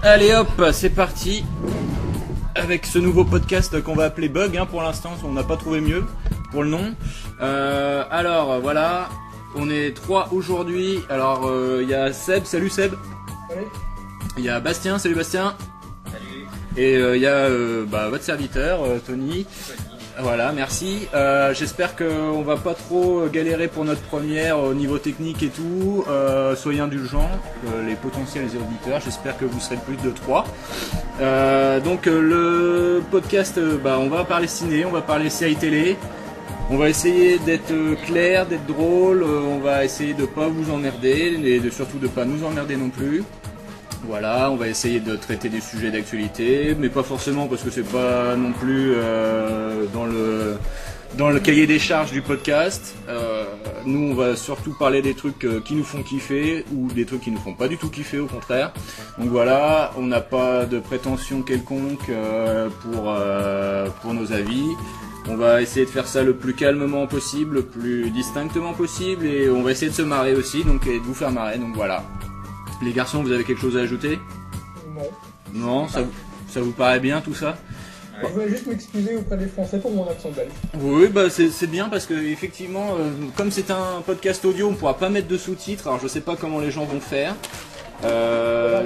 Allez hop, c'est parti avec ce nouveau podcast qu'on va appeler Bug, hein, pour l'instant, on n'a pas trouvé mieux pour le nom. Alors voilà, on est 3 aujourd'hui. Alors il y a Seb, salut Seb. Salut. Il y a Bastien, salut Bastien. Salut. Et il y a votre serviteur, Tony. Voilà, merci. J'espère qu'on va pas trop galérer pour notre première au niveau technique et tout. Soyez indulgents, les potentiels auditeurs. J'espère que vous serez plus de 3. Donc le podcast, on va parler ciné, on va parler séries télé. On va essayer d'être clair, d'être drôle. On va essayer de pas vous emmerder et surtout de pas nous emmerder non plus. Voilà, on va essayer de traiter des sujets d'actualité, mais pas forcément parce que c'est pas non plus dans le cahier des charges du podcast. Nous, on va surtout parler des trucs qui nous font kiffer ou des trucs qui nous font pas du tout kiffer, au contraire. Donc voilà, on n'a pas de prétention quelconque pour nos avis. On va essayer de faire ça le plus calmement possible, le plus distinctement possible, et on va essayer de se marrer aussi, donc et de vous faire marrer. Donc voilà. Les garçons, vous avez quelque chose à ajouter ? Non. Non, ça vous paraît bien tout ça ? Je voulais juste m'excuser auprès des Français pour mon accent belge. Oui, c'est bien parce que effectivement, comme c'est un podcast audio, on ne pourra pas mettre de sous-titres. Alors je sais pas comment les gens vont faire. Vous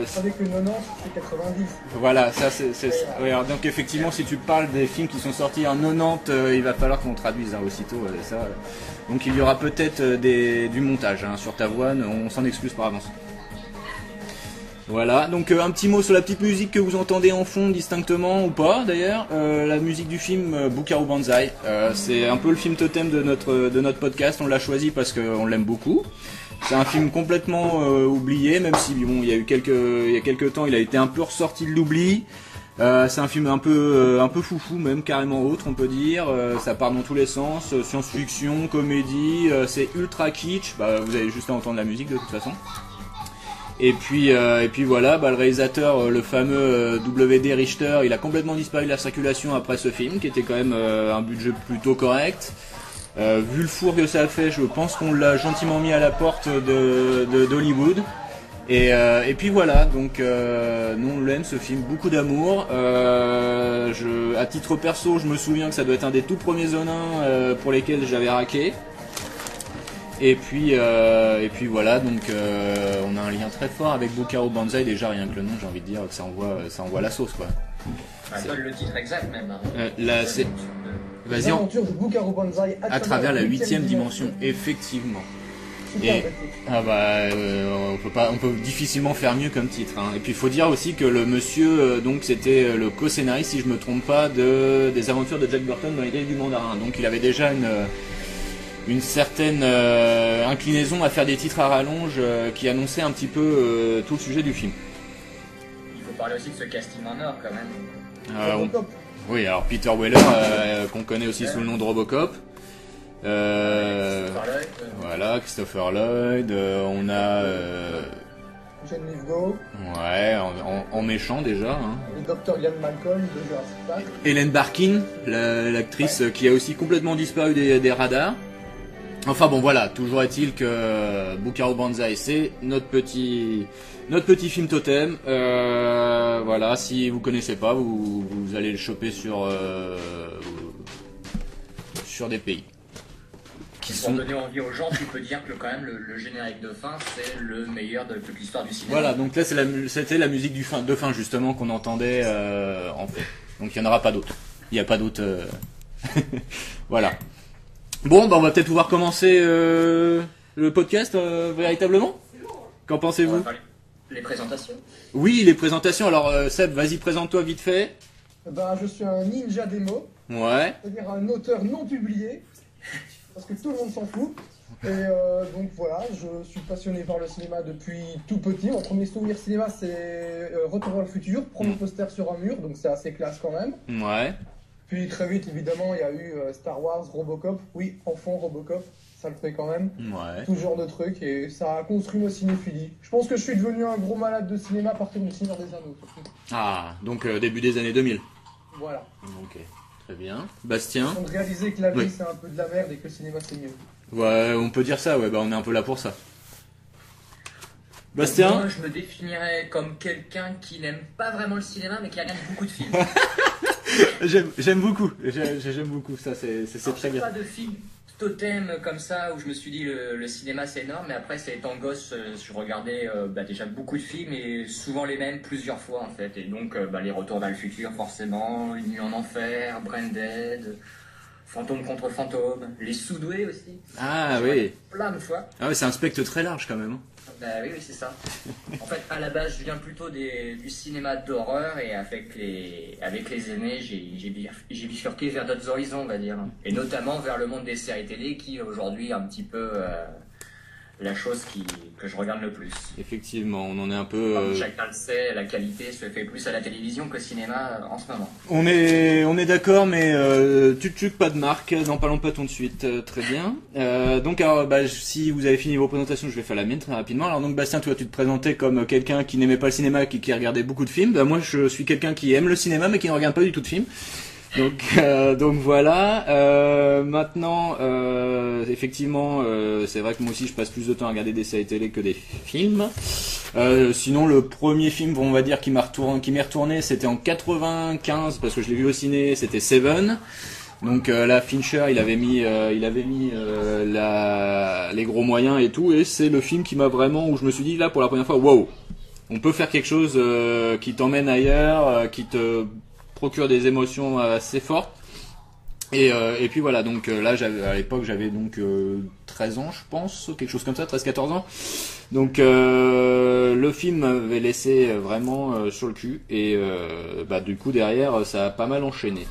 savez que 90 c'est 90. Voilà, ça c'est. Oui, alors, donc effectivement, si tu parles des films qui sont sortis en 90, il va falloir qu'on traduise aussitôt ça. Donc il y aura peut-être du montage sur ta voix. On s'en excuse par avance. Voilà, donc un petit mot sur la petite musique que vous entendez en fond distinctement ou pas d'ailleurs, la musique du film Buckaroo Banzai, c'est un peu le film totem de notre podcast, on l'a choisi parce qu'on l'aime beaucoup. C'est un film complètement oublié, même si bon, il y a quelques temps il a été un peu ressorti de l'oubli. C'est un film un peu foufou, même carrément autre on peut dire, ça part dans tous les sens, science-fiction, comédie, c'est ultra kitsch, vous avez juste à entendre la musique de toute façon. Et puis voilà, le réalisateur, le fameux W.D. Richter, il a complètement disparu de la circulation après ce film, qui était quand même un budget plutôt correct. Vu le four que ça a fait, je pense qu'on l'a gentiment mis à la porte d'Hollywood. Et puis voilà, donc nous on l'aime ce film, beaucoup d'amour. À titre perso, je me souviens que ça doit être un des tout premiers zonins pour lesquels j'avais raqué. Et puis voilà, donc on a un lien très fort avec Buckaroo Banzai, déjà rien que le nom, j'ai envie de dire que ça envoie la sauce quoi. Donne le titre exact même. Là c'est vas-y L'aventure de Buckaroo Banzai à travers la 8ème dimension, effectivement. Et on peut difficilement faire mieux comme titre. Et puis il faut dire aussi que le monsieur, donc c'était le co-scénariste, si je me trompe pas, des aventures de Jack Burton dans les Griffes du Mandarin. Donc il avait déjà une certaine inclinaison à faire des titres à rallonge qui annonçaient un petit peu tout le sujet du film. Il faut parler aussi de ce casting en or quand même. Robocop. Oui, alors Peter Weller, qu'on connaît aussi sous le nom de Robocop. Voilà, Christopher Lloyd, on a Jane Lithgow. Ouais, en méchant déjà. Le Dr. Ian Malcolm de Jurassic Park. Hélène Barkin, l'actrice qui a aussi complètement disparu des radars. Enfin bon voilà, toujours est-il que Buckaroo Banzai c'est notre petit film totem. Voilà, si vous connaissez pas, vous allez le choper sur des pays qui Pour donner envie aux gens, tu peux dire que quand même le générique de fin c'est le meilleur de toute l'histoire du cinéma. Voilà, donc là c'était la musique de fin justement qu'on entendait en fait. Donc il n'y en aura pas d'autres. Il n'y a pas d'autres. Voilà. Bon, on va peut-être pouvoir commencer le podcast véritablement. Qu'en pensez-vous ? Les présentations. Oui, les présentations. Alors Seb, vas-y, présente-toi vite fait. Je suis un ninja démo. Ouais. C'est-à-dire un auteur non publié. Parce que tout le monde s'en fout. Et donc voilà, je suis passionné par le cinéma depuis tout petit. Mon premier souvenir cinéma c'est Retour vers le futur, premier poster sur un mur, donc c'est assez classe quand même. Ouais. Puis très vite, évidemment, il y a eu Star Wars, Robocop. Oui, enfant Robocop, ça le fait quand même. Ouais. Tout ce genre de trucs, et ça a construit ma cinéphilie. Je pense que je suis devenu un gros malade de cinéma à partir du Seigneur des Anneaux. Ah, donc début des années 2000. Voilà. Ok. Très bien. Bastien? On réaliser que la vie Oui. c'est un peu de la merde et que le cinéma c'est mieux. Ouais, on peut dire ça, ouais, bah on est un peu là pour ça. Bastien? Moi, je me définirais comme quelqu'un qui n'aime pas vraiment le cinéma, mais qui regarde beaucoup de films. J'aime beaucoup, j'aime beaucoup ça, c'est Alors, très j'ai bien. pas de film totem comme ça où je me suis dit le cinéma c'est énorme, mais après c'est étant gosse, je regardais déjà beaucoup de films et souvent les mêmes plusieurs fois en fait. Et donc les Retours vers le futur forcément, Une nuit en enfer, Branded, Fantôme contre fantôme, Les Sous-doués aussi. Ah J'ai oui, regardé plein de fois. ah ouais, c'est un spectre très large quand même. Bah oui, oui, c'est ça. En fait, à la base, je viens plutôt du cinéma d'horreur et avec les années, j'ai bifurqué vers d'autres horizons, on va dire. Et notamment vers le monde des séries télé qui, aujourd'hui, est un petit peu la chose que je regarde le plus. Effectivement, on en est un peu... Comme chacun le sait, la qualité se fait plus à la télévision qu'au cinéma en ce moment. On est d'accord, mais tuc pas de marque, n'en parlons pas tout de suite, très bien. Donc alors, si vous avez fini vos présentations, je vais faire la mienne très rapidement. Alors donc Bastien, toi tu te présentais comme quelqu'un qui n'aimait pas le cinéma, qui regardait beaucoup de films. Moi je suis quelqu'un qui aime le cinéma, mais qui ne regarde pas du tout de films. Donc voilà. Maintenant, effectivement, c'est vrai que moi aussi je passe plus de temps à regarder des séries télé que des films. Sinon, le premier film, on va dire, qui m'est retourné, c'était en 95 parce que je l'ai vu au ciné. C'était Seven. Donc là, Fincher, il avait mis les gros moyens et tout, et c'est le film qui m'a vraiment, où je me suis dit là pour la première fois, wow, on peut faire quelque chose qui t'emmène ailleurs, qui te procure des émotions assez fortes. Et puis voilà, donc là à l'époque j'avais donc 13 ans je pense, quelque chose comme ça, 13-14 ans. Donc le film m'avait laissé vraiment sur le cul et du coup derrière ça a pas mal enchaîné.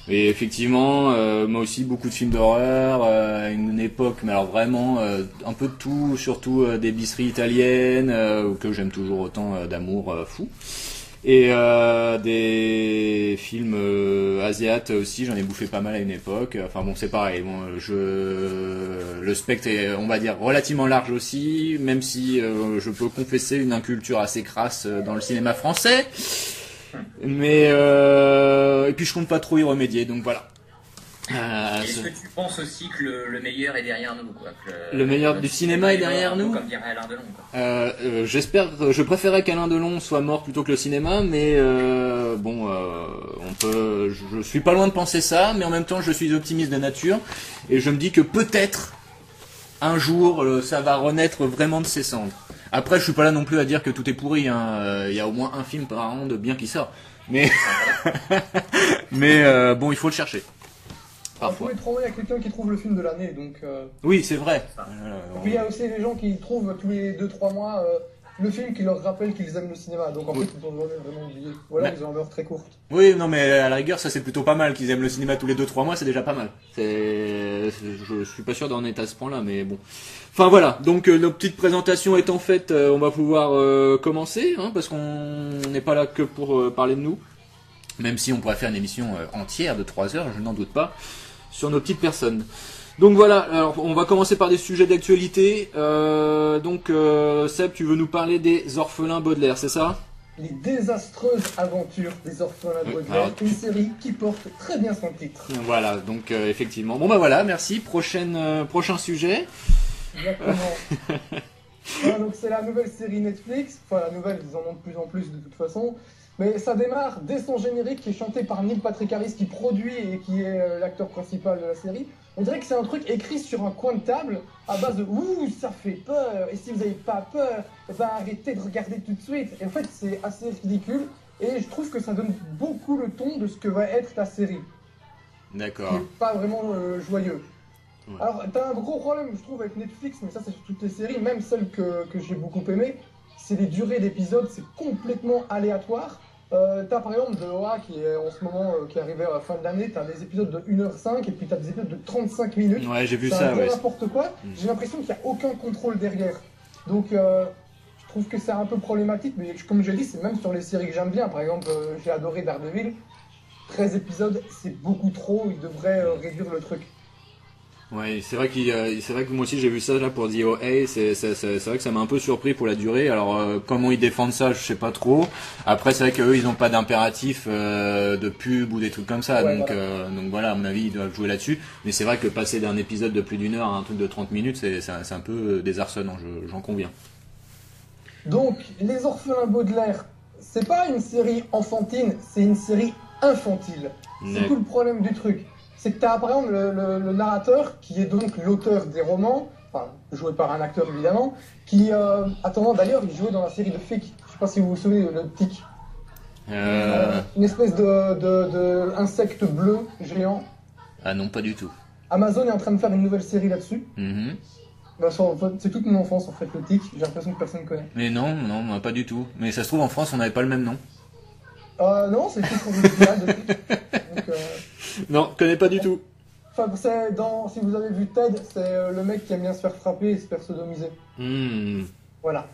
Et effectivement, moi aussi beaucoup de films d'horreur, à une époque, mais alors vraiment un peu de tout, surtout des bisseries italiennes que j'aime toujours autant d'amour fou. Et des films asiates aussi, j'en ai bouffé pas mal à une époque. Enfin bon, c'est pareil. Bon, le spectre est, on va dire, relativement large aussi, même si je peux confesser une inculture assez crasse dans le cinéma français. Mais et puis je compte pas trop y remédier, donc voilà. Est-ce que tu penses aussi que le meilleur est derrière nous, quoi, que le meilleur du cinéma est derrière nous, comme dirait Alain Delon, quoi. J'espère, je préférais qu'Alain Delon soit mort plutôt que le cinéma, mais je suis pas loin de penser ça, mais en même temps je suis optimiste de nature et je me dis que peut-être un jour ça va renaître vraiment de ses cendres. Après je suis pas là non plus à dire que tout est pourri, hein. Il y a au moins un film par an de bien qui sort, mais bon, il faut le chercher. Parfois. Tous les 3 mois, il y a quelqu'un qui trouve le film de l'année, donc... Oui, c'est vrai. Et puis il y a aussi les gens qui trouvent tous les 2-3 mois le film qui leur rappelle qu'ils aiment le cinéma. Donc en fait, ils ont vraiment oublié. Voilà, ils ont une heure très courte. Oui, non, mais à la rigueur, ça c'est plutôt pas mal. Qu'ils aiment le cinéma tous les 2-3 mois, c'est déjà pas mal. Je suis pas sûr d'en être à ce point-là, mais bon. Enfin voilà, donc nos petites présentations étant faites, on va pouvoir commencer, hein, parce qu'on n'est pas là que pour parler de nous. Même si on pourrait faire une émission entière de 3 heures, je n'en doute pas, sur nos petites personnes. Donc voilà, alors on va commencer par des sujets d'actualité. Seb, tu veux nous parler des Orphelins Baudelaire, c'est ça? Les désastreuses aventures des Orphelins de Baudelaire, Alors, une série qui porte très bien son titre. Voilà, donc effectivement. Bon bah voilà, merci. Prochain sujet. Exactement. Voilà, donc c'est la nouvelle série Netflix. Enfin la nouvelle, ils en ont de plus en plus de toute façon. Mais ça démarre dès son générique qui est chanté par Neil Patrick Harris qui produit et qui est l'acteur principal de la série. On dirait que c'est un truc écrit sur un coin de table à base de « Ouh, ça fait peur, et si vous n'avez pas peur, arrêtez de regarder tout de suite ». Et en fait, c'est assez ridicule et je trouve que ça donne beaucoup le ton de ce que va être ta série. D'accord. Qui n'est pas vraiment joyeux. Ouais. Alors, t'as un gros problème, je trouve, avec Netflix, mais ça c'est sur toutes les séries, même celles que j'ai beaucoup aimées, c'est les durées d'épisodes, c'est complètement aléatoire. T'as par exemple The OA qui est en ce moment qui est arrivé à la fin de l'année, t'as des épisodes de 1h05 et puis t'as des épisodes de 35 minutes. Ouais, j'ai vu c'est ça, un peu ouais. n'importe quoi. J'ai l'impression qu'il n'y a aucun contrôle derrière. Donc je trouve que c'est un peu problématique, mais comme je l'ai dit, c'est même sur les séries que j'aime bien. Par exemple, j'ai adoré Daredevil. 13 épisodes, c'est beaucoup trop, ils devraient réduire le truc. Ouais, c'est vrai c'est vrai que moi aussi j'ai vu ça là pour The OA, c'est vrai que ça m'a un peu surpris pour la durée. Alors comment ils défendent ça, je sais pas trop. Après c'est vrai qu'eux ils ont pas d'impératif de pub ou des trucs comme ça, Ouais, donc voilà, à mon avis ils doivent jouer là-dessus. Mais c'est vrai que passer d'un épisode de plus d'une heure à un truc de 30 minutes, c'est un peu désarçonnant, j'en conviens. Donc, Les Orphelins Baudelaire, c'est pas une série enfantine, c'est une série infantile. C'est tout le problème du truc. C'est que tu as par exemple le narrateur, qui est donc l'auteur des romans, enfin, joué par un acteur évidemment, qui, attendant d'ailleurs, il jouait dans la série de Flick. Je sais pas si vous vous souvenez de le Tic. Une espèce de insecte bleu géant. Ah non, pas du tout. Amazon est en train de faire une nouvelle série là-dessus. Mm-hmm. Bah, c'est toute mon enfance en fait, le Tic. J'ai l'impression que personne ne connaît. Mais non, pas du tout. Mais ça se trouve en France on n'avait pas le même nom. Non, c'est tout original de Tic. Donc, non, connais pas du tout. enfin, si vous avez vu Ted, c'est le mec qui aime bien se faire frapper et se faire sodomiser. Voilà.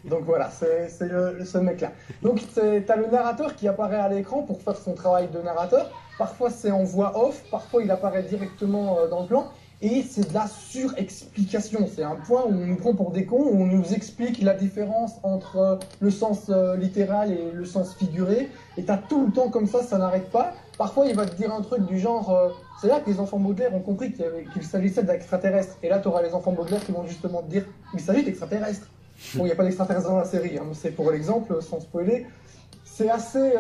Donc voilà, c'est ce mec-là. Donc t'as le narrateur qui apparaît à l'écran pour faire son travail de narrateur. Parfois c'est en voix off, parfois il apparaît directement dans le plan. Et c'est de la surexplication. C'est un point où on nous prend pour des cons, où on nous explique la différence entre le sens littéral et le sens figuré. Et t'as tout le temps comme ça n'arrête pas. Parfois, il va te dire un truc du genre c'est là que les enfants Baudelaire ont compris qu'il s'agissait d'extraterrestres. Et là, t'auras les enfants Baudelaire qui vont justement te dire il s'agit d'extraterrestres. Bon, il n'y a pas d'extraterrestres dans la série, hein, mais c'est pour l'exemple, sans spoiler. C'est assez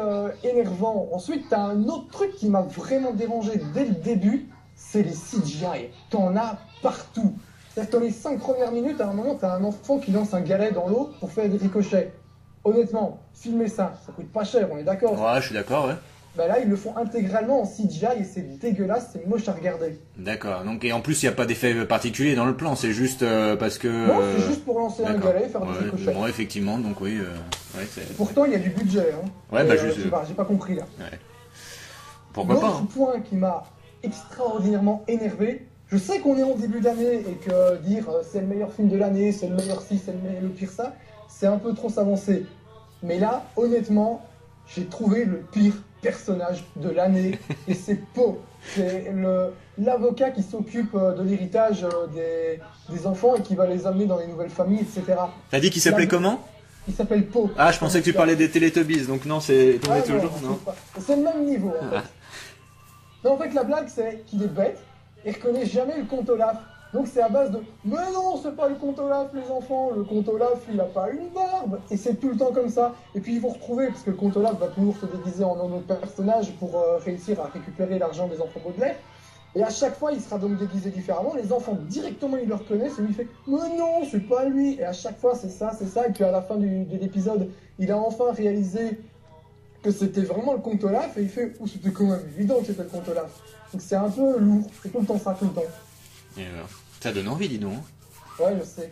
énervant. Ensuite, t'as un autre truc qui m'a vraiment dérangé dès le début. C'est les CGI. T'en as partout. C'est-à-dire que dans les 5 premières minutes, à un moment, t'as un enfant qui lance un galet dans l'eau pour faire des ricochets. Honnêtement, filmer ça coûte pas cher, on est d'accord? Ouais, je suis d'accord, ouais. Bah là, ils le font intégralement en CGI et c'est dégueulasse, c'est moche à regarder. D'accord. Donc, et en plus, il n'y a pas d'effet particulier dans le plan, c'est juste parce que... Non, c'est juste pour lancer un galet et faire des ricochets. Bon, effectivement, donc oui. Pourtant, il y a du budget. Hein. Ouais, bah juste... j'ai pas compris là. Ouais. Pourquoi pas, hein. Point qui m'a extraordinairement énervé. Je sais qu'on est en début d'année et que dire c'est le meilleur film de l'année, c'est le meilleur ci, c'est le pire ça, c'est un peu trop s'avancer. Mais là, honnêtement, j'ai trouvé le pire personnage de l'année et c'est Poe. C'est l'avocat qui s'occupe de l'héritage des enfants et qui va les amener dans les nouvelles familles, etc. T'as dit qu'il s'appelait comment? Il s'appelle Poe. Ah, je pensais que tu parlais des Teletubbies, donc non, c'est toujours... Non. C'est le même niveau en fait. Non, en fait, la blague, c'est qu'il est bête, il reconnaît jamais le comte Olaf. Donc c'est à base de « Mais non, c'est pas le comte Olaf, les enfants, le comte Olaf, il a pas une barbe !» Et c'est tout le temps comme ça. Et puis ils vont retrouver, parce que le comte Olaf va toujours se déguiser en un autre personnage pour réussir à récupérer l'argent des enfants Baudelaire. Et à chaque fois, il sera donc déguisé différemment. Les enfants, directement, ils le reconnaissent et lui fait « Mais non, c'est pas lui !» Et à chaque fois, c'est ça. Et puis à la fin de l'épisode, il a enfin réalisé que c'était vraiment le comte Olaf, et il fait « Ouh, c'était quand même évident que c'était le comte Olaf !» Donc c'est un peu lourd, c'est tout le temps ça, tout le temps. Et ça donne envie, dis donc. Ouais, je sais.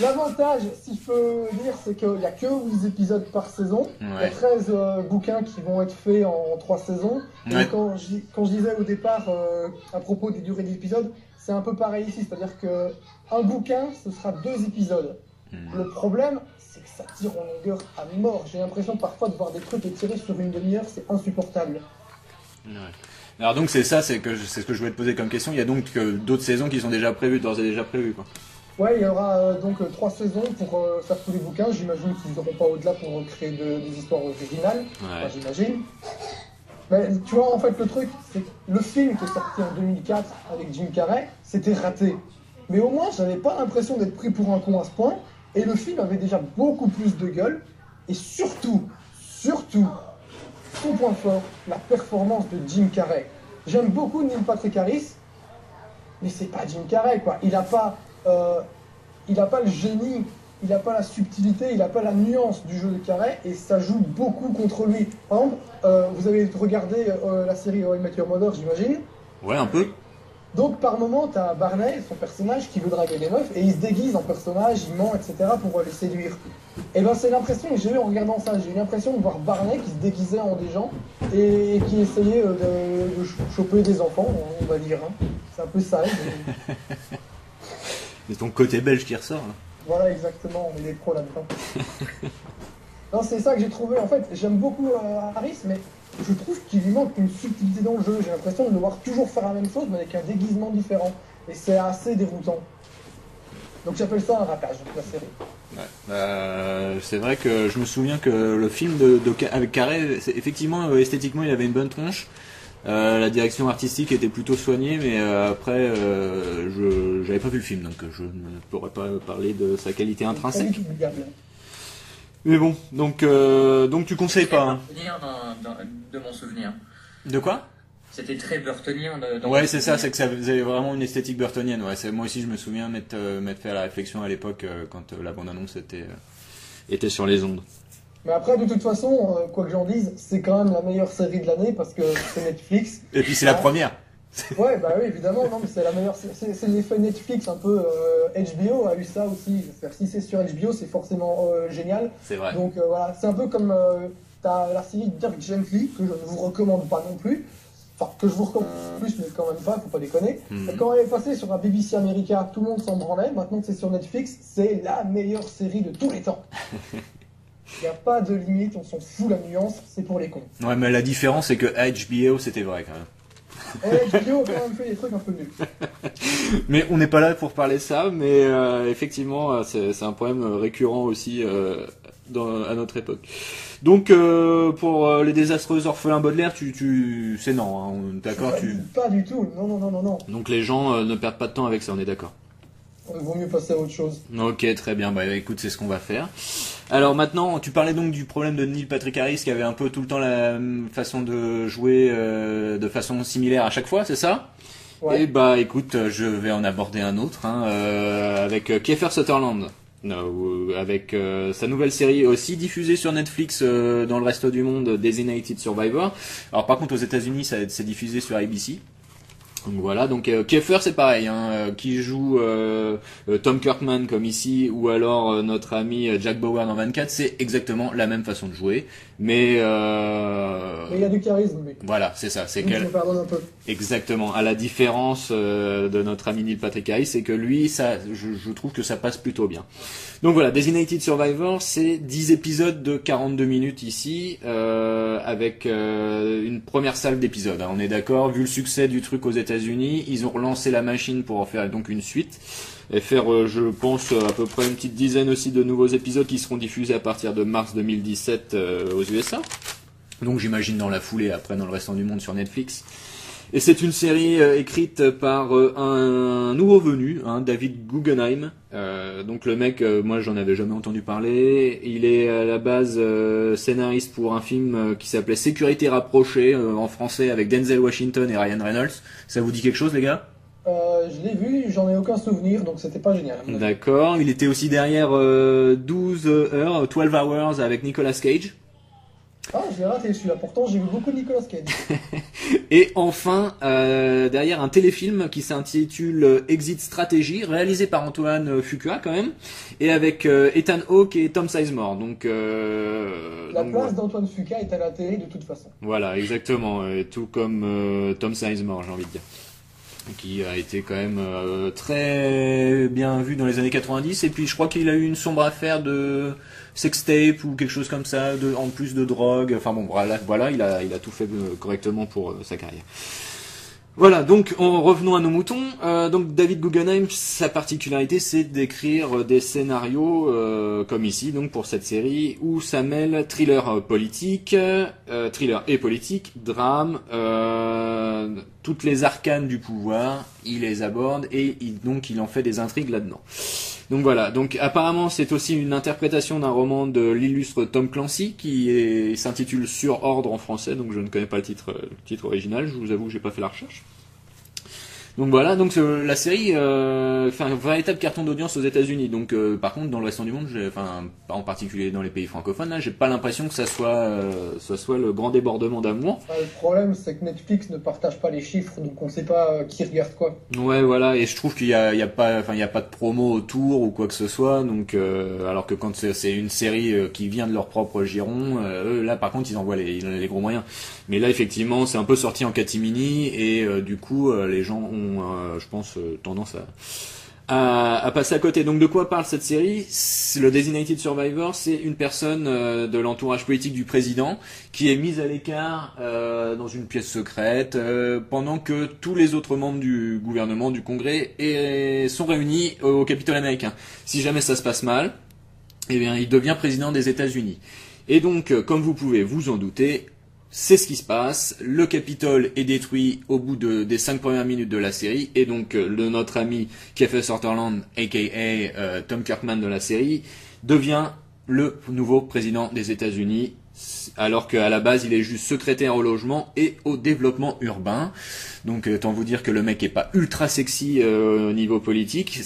L'avantage, si je peux dire, c'est qu'il n'y a que 8 épisodes par saison. Ouais. Il y a 13 bouquins qui vont être faits en 3 saisons. Ouais. Et quand je disais au départ, à propos des durées d'épisodes, c'est un peu pareil ici. C'est-à-dire qu'un bouquin, ce sera 2 épisodes. Le problème, c'est que ça tire en longueur à mort. J'ai l'impression parfois de voir des trucs étirés sur une demi-heure, c'est insupportable. Ouais. Alors donc c'est ce que je voulais te poser comme question. Il y a donc d'autres saisons qui sont déjà prévues, d'ores et déjà prévues, quoi. Ouais, il y aura donc 3 saisons pour faire tous les bouquins. J'imagine qu'ils n'auront pas au-delà pour créer des histoires originales. Ouais. Enfin, j'imagine. Mais tu vois, en fait, le truc, c'est que le film qui est sorti en 2004 avec Jim Carrey, c'était raté. Mais au moins, j'avais pas l'impression d'être pris pour un con à ce point. Et le film avait déjà beaucoup plus de gueule. Et surtout, son point fort, la performance de Jim Carrey. J'aime beaucoup Neil Patrick Harris, mais c'est pas Jim Carrey, quoi. Il a pas le génie, il a pas la subtilité, il a pas la nuance du jeu de Carrey, et ça joue beaucoup contre lui. Par exemple, vous avez regardé la série How I Met Your Mother, j'imagine? Ouais, un peu. Donc par moment, t'as Barney, son personnage, qui veut draguer des meufs, et il se déguise en personnage, il ment, etc. pour les séduire. Et ben c'est l'impression que j'ai eu en regardant ça. J'ai eu l'impression de voir Barney qui se déguisait en des gens, et qui essayait de choper des enfants, on va dire. Hein. C'est un peu ça. C'est ton côté belge qui ressort, là. Voilà, exactement, on est des pros là-dedans. Non, c'est ça que j'ai trouvé. En fait, j'aime beaucoup Harris, mais je trouve qu'il lui manque une subtilité dans le jeu. J'ai l'impression de devoir toujours faire la même chose, mais avec un déguisement différent. Et c'est assez déroutant. Donc j'appelle ça un ratage, la série. Ouais. C'est vrai que je me souviens que le film avec Carré, effectivement, esthétiquement, il avait une bonne tronche. La direction artistique était plutôt soignée, mais après, j'avais pas vu le film, donc je ne pourrais pas parler de sa qualité intrinsèque. Mais bon, donc tu conseilles pas. Hein. De mon souvenir. De quoi? C'était très burtonien. Ouais, c'est ça, c'est que ça faisait vraiment une esthétique burtonienne. Ouais, moi aussi, je me souviens m'être fait la réflexion à l'époque quand la bande-annonce était sur les ondes. Mais après, de toute façon, quoi que j'en dise, c'est quand même la meilleure série de l'année parce que c'est Netflix. Et puis c'est la première. Ouais, bah oui, évidemment, non, mais c'est la meilleure. C'est l'effet Netflix un peu. HBO a eu ça aussi. C'est-à-dire, si c'est sur HBO, c'est forcément génial. C'est vrai. Donc voilà, c'est un peu comme t'as la série Dirk Gently que je ne vous recommande pas non plus. Enfin, que je vous recommande plus, mais quand même pas, faut pas déconner. Et quand elle est passée sur un BBC America, tout le monde s'en branlait. Maintenant que c'est sur Netflix, c'est la meilleure série de tous les temps. Il n'y a pas de limite, on s'en fout la nuance, c'est pour les cons. Ouais, mais la différence, c'est que HBO, c'était vrai quand même. Et HBO a quand même fait des trucs un peu nuls. Mais on n'est pas là pour parler de ça, mais effectivement, c'est un problème récurrent aussi à notre époque. Donc, pour les désastreux orphelins Baudelaire, c'est non, hein, d'accord Pas du tout, non. Donc les gens ne perdent pas de temps avec ça, on est d'accord. Il vaut mieux passer à autre chose. Ok, très bien, bah écoute, c'est ce qu'on va faire. Alors maintenant, tu parlais donc du problème de Neil Patrick Harris qui avait un peu tout le temps la façon de jouer de façon similaire à chaque fois, c'est ça? Ouais. Et bah écoute, je vais en aborder un autre, avec Kiefer Sutherland. Avec sa nouvelle série aussi diffusée sur Netflix dans le reste du monde, Designated Survivor. Alors par contre aux États-Unis, c'est diffusé sur ABC. Donc voilà, donc Kiefer c'est pareil, qui joue Tom Kirkman comme ici, ou alors notre ami Jack Bauer dans 24, c'est exactement la même façon de jouer, mais il y a du charisme. Mais... Voilà, c'est ça, c'est je pardonne un peu. Exactement. À la différence de notre ami Neil Patrick Harris, c'est que lui, ça, je trouve que ça passe plutôt bien. Donc voilà, Designated Survivor, c'est 10 épisodes de 42 minutes ici, avec une première salle d'épisodes. On est d'accord, vu le succès du truc aux États-Unis, ils ont relancé la machine pour en faire donc une suite et faire, je pense, à peu près une petite dizaine aussi de nouveaux épisodes qui seront diffusés à partir de mars 2017 aux USA. Donc j'imagine dans la foulée, après dans le restant du monde sur Netflix. Et c'est une série écrite par un nouveau venu, David Guggenheim. Donc le mec, moi j'en avais jamais entendu parler. Il est à la base scénariste pour un film qui s'appelait Sécurité rapprochée en français avec Denzel Washington et Ryan Reynolds. Ça vous dit quelque chose les gars ? Je l'ai vu, j'en ai aucun souvenir, donc c'était pas génial. D'accord, il était aussi derrière 12 Hours avec Nicolas Cage. Ah, je l'ai raté celui-là, pourtant j'ai vu beaucoup de Nicolas Cage. Et enfin, derrière un téléfilm qui s'intitule Exit Strategy, réalisé par Antoine Fuqua quand même, et avec Ethan Hawke et Tom Sizemore. Donc, la place d'Antoine Fuqua est à la télé de toute façon. Voilà, exactement, et tout comme Tom Sizemore, j'ai envie de dire. Qui a été quand même très bien vu dans les années 90, et puis je crois qu'il a eu une sombre affaire de sextape ou quelque chose comme ça, en plus de drogue, enfin bon, voilà, il a tout fait correctement pour sa carrière. Voilà, donc revenons à nos moutons. Donc David Guggenheim, sa particularité, c'est d'écrire des scénarios comme ici, donc pour cette série, où ça mêle thriller politique, thriller et politique, drame, toutes les arcanes du pouvoir, il les aborde et donc il en fait des intrigues là-dedans. Donc voilà, donc apparemment c'est aussi une interprétation d'un roman de l'illustre Tom Clancy qui s'intitule Sur Ordre en français, donc je ne connais pas le titre original, je vous avoue que j'ai pas fait la recherche. Donc voilà, donc la série fait un véritable carton d'audience aux États-Unis. Donc par contre dans le reste du monde, en particulier dans les pays francophones, là, j'ai pas l'impression que ça soit le grand débordement d'amour. Le problème c'est que Netflix ne partage pas les chiffres, donc on sait pas qui regarde quoi. Ouais, voilà, et je trouve qu'il y a pas de promo autour ou quoi que ce soit. Donc alors que quand c'est une série qui vient de leur propre giron, là par contre ils envoient les gros moyens. Mais là effectivement c'est un peu sorti en catimini et du coup les gens ont je pense tendance à passer à côté. Donc de quoi parle cette série? Le Designated Survivor, c'est une personne de l'entourage politique du président qui est mise à l'écart dans une pièce secrète pendant que tous les autres membres du gouvernement, du Congrès sont réunis au Capitole américain. Si jamais ça se passe mal, eh bien il devient président des États-Unis. Et donc, comme vous pouvez vous en douter, c'est ce qui se passe. Le Capitole est détruit au bout des 5 premières minutes de la série. Et donc, notre ami Kiefer Sutherland, a.k.a. Tom Kirkman de la série, devient le nouveau président des États-Unis. Alors qu'à la base, il est juste secrétaire au logement et au développement urbain. Donc, autant vous dire que le mec est pas ultra sexy au niveau politique.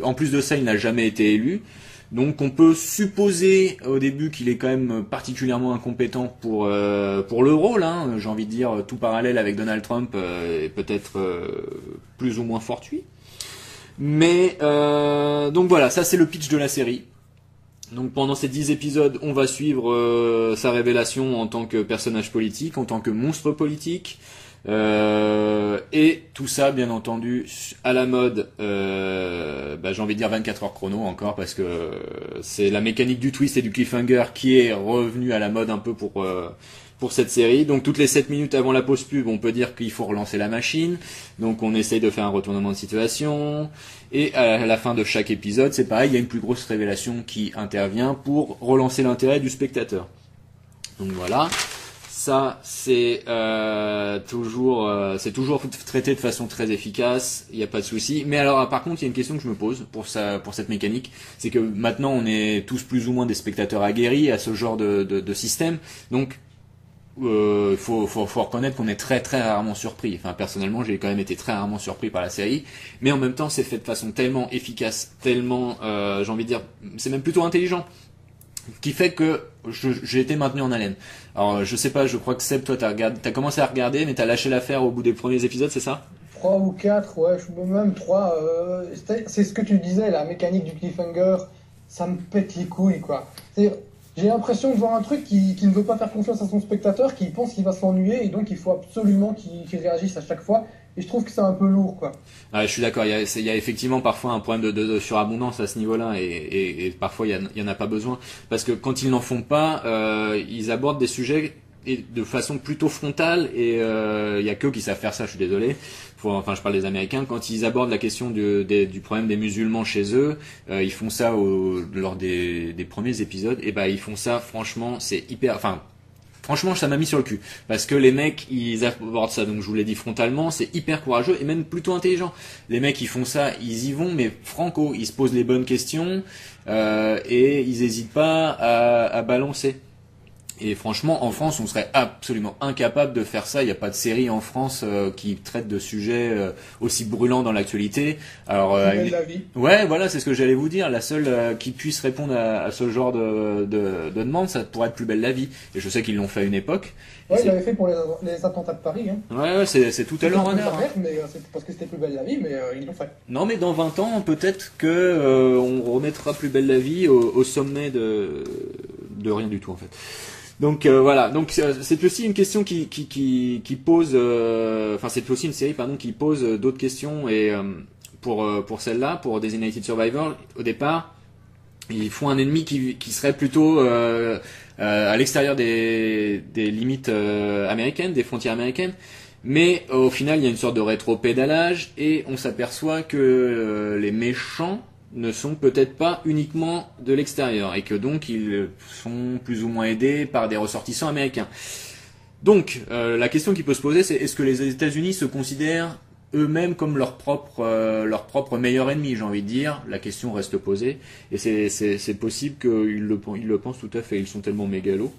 En plus de ça, il n'a jamais été élu. Donc on peut supposer au début qu'il est quand même particulièrement incompétent pour le rôle, hein, j'ai envie de dire tout parallèle avec Donald Trump est peut-être plus ou moins fortuit. Mais donc voilà, ça c'est le pitch de la série. Donc pendant ces 10 épisodes, on va suivre sa révélation en tant que personnage politique, en tant que monstre politique. Et tout ça bien entendu à la mode j'ai envie de dire 24 heures chrono encore parce que c'est la mécanique du twist et du cliffhanger qui est revenue à la mode un peu pour cette série. Donc toutes les 7 minutes avant la pause pub, on peut dire qu'il faut relancer la machine. Donc on essaye de faire un retournement de situation. Et à la fin de chaque épisode, c'est pareil, il y a une plus grosse révélation qui intervient pour relancer l'intérêt du spectateur. Donc voilà. Ça, c'est toujours traité de façon très efficace, il n'y a pas de souci. Mais alors, par contre, il y a une question que je me pose pour cette mécanique, c'est que maintenant, on est tous plus ou moins des spectateurs aguerris à ce genre de système. Donc, faut reconnaître qu'on est très très rarement surpris. Enfin, personnellement, j'ai quand même été très rarement surpris par la série. Mais en même temps, c'est fait de façon tellement efficace, tellement, j'ai envie de dire, c'est même plutôt intelligent, qui fait que j'ai été maintenu en haleine. Alors je sais pas, je crois que Seb, toi t'as commencé à regarder, mais t'as lâché l'affaire au bout des premiers épisodes, c'est ça? 3 ou 4, ouais, même 3. C'est ce que tu disais, la mécanique du cliffhanger, ça me pète les couilles, quoi. J'ai l'impression de voir un truc qui ne veut pas faire confiance à son spectateur, qui pense qu'il va s'ennuyer, et donc il faut absolument qu'il réagisse à chaque fois. Et je trouve que c'est un peu lourd, quoi. Ah, je suis d'accord, il y a effectivement parfois un problème de surabondance à ce niveau-là, et parfois il y en a pas besoin. Parce que quand ils n'en font pas, ils abordent des sujets de façon plutôt frontale, et il y a qu'eux qui savent faire ça, je suis désolé. Enfin, je parle des Américains, quand ils abordent la question du problème des musulmans chez eux, ils font ça lors des premiers épisodes, et ils font ça, franchement, c'est hyper... Enfin, franchement, ça m'a mis sur le cul. Parce que les mecs, ils abordent ça, donc je vous l'ai dit frontalement, c'est hyper courageux et même plutôt intelligent. Les mecs, ils font ça, ils y vont, mais franco, ils se posent les bonnes questions et ils hésitent pas à balancer. Et franchement, en France, on serait absolument incapable de faire ça. Il n'y a pas de série en France qui traite de sujets aussi brûlants dans l'actualité. Alors, La vie. ouais, voilà, c'est ce que j'allais vous dire. La seule qui puisse répondre à ce genre de demande, ça pourrait être Plus belle la vie. Et je sais qu'ils l'ont fait à une époque. Ouais, ils l'avaient fait pour les attentats de Paris. Hein. Ouais, c'est tout à leur honneur. Mais c'est parce que c'était Plus belle la vie, mais ils l'ont fait. Non, mais dans 20 ans, peut-être que on remettra Plus belle la vie au sommet de rien du tout, en fait. Donc voilà, donc c'est aussi une question qui pose, c'est aussi une série qui pose d'autres questions et pour celle-là, pour Designated Survivor, au départ, ils font un ennemi qui serait plutôt à l'extérieur des limites américaines, des frontières américaines. Mais au final, il y a une sorte de rétro-pédalage et on s'aperçoit que les méchants ne sont peut-être pas uniquement de l'extérieur et que donc ils sont plus ou moins aidés par des ressortissants américains. Donc la question qui peut se poser, c'est est-ce que les États-Unis se considèrent eux-mêmes comme leur propre meilleur ennemi, j'ai envie de dire. La question reste posée et c'est possible qu'ils le pensent tout à fait. Ils sont tellement mégalos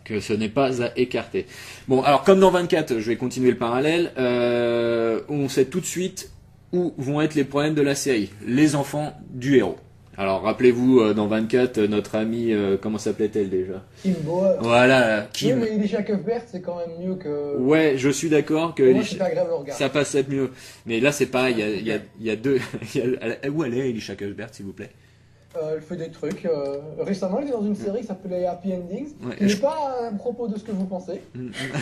que ce n'est pas à écarter. Bon, alors comme dans 24, je vais continuer le parallèle. On sait tout de suite où vont être les problèmes de la série. Les enfants du héros. Alors rappelez-vous, dans 24, notre amie, comment s'appelait-elle déjà? Kim Bauer. Voilà, Kim. Oui, mais Elisha Cuthbert, c'est quand même mieux que... Ouais, je suis d'accord que moi, c'est pas grave le regard. ça passait mieux. Mais là, c'est pareil, il y a deux... Où elle est, Elisha Cuthbert, s'il vous plaît? Elle fait des trucs. Récemment, elle est dans une série qui s'appelait Happy Endings, Ouais, qui n'est pas à propos de ce que vous pensez.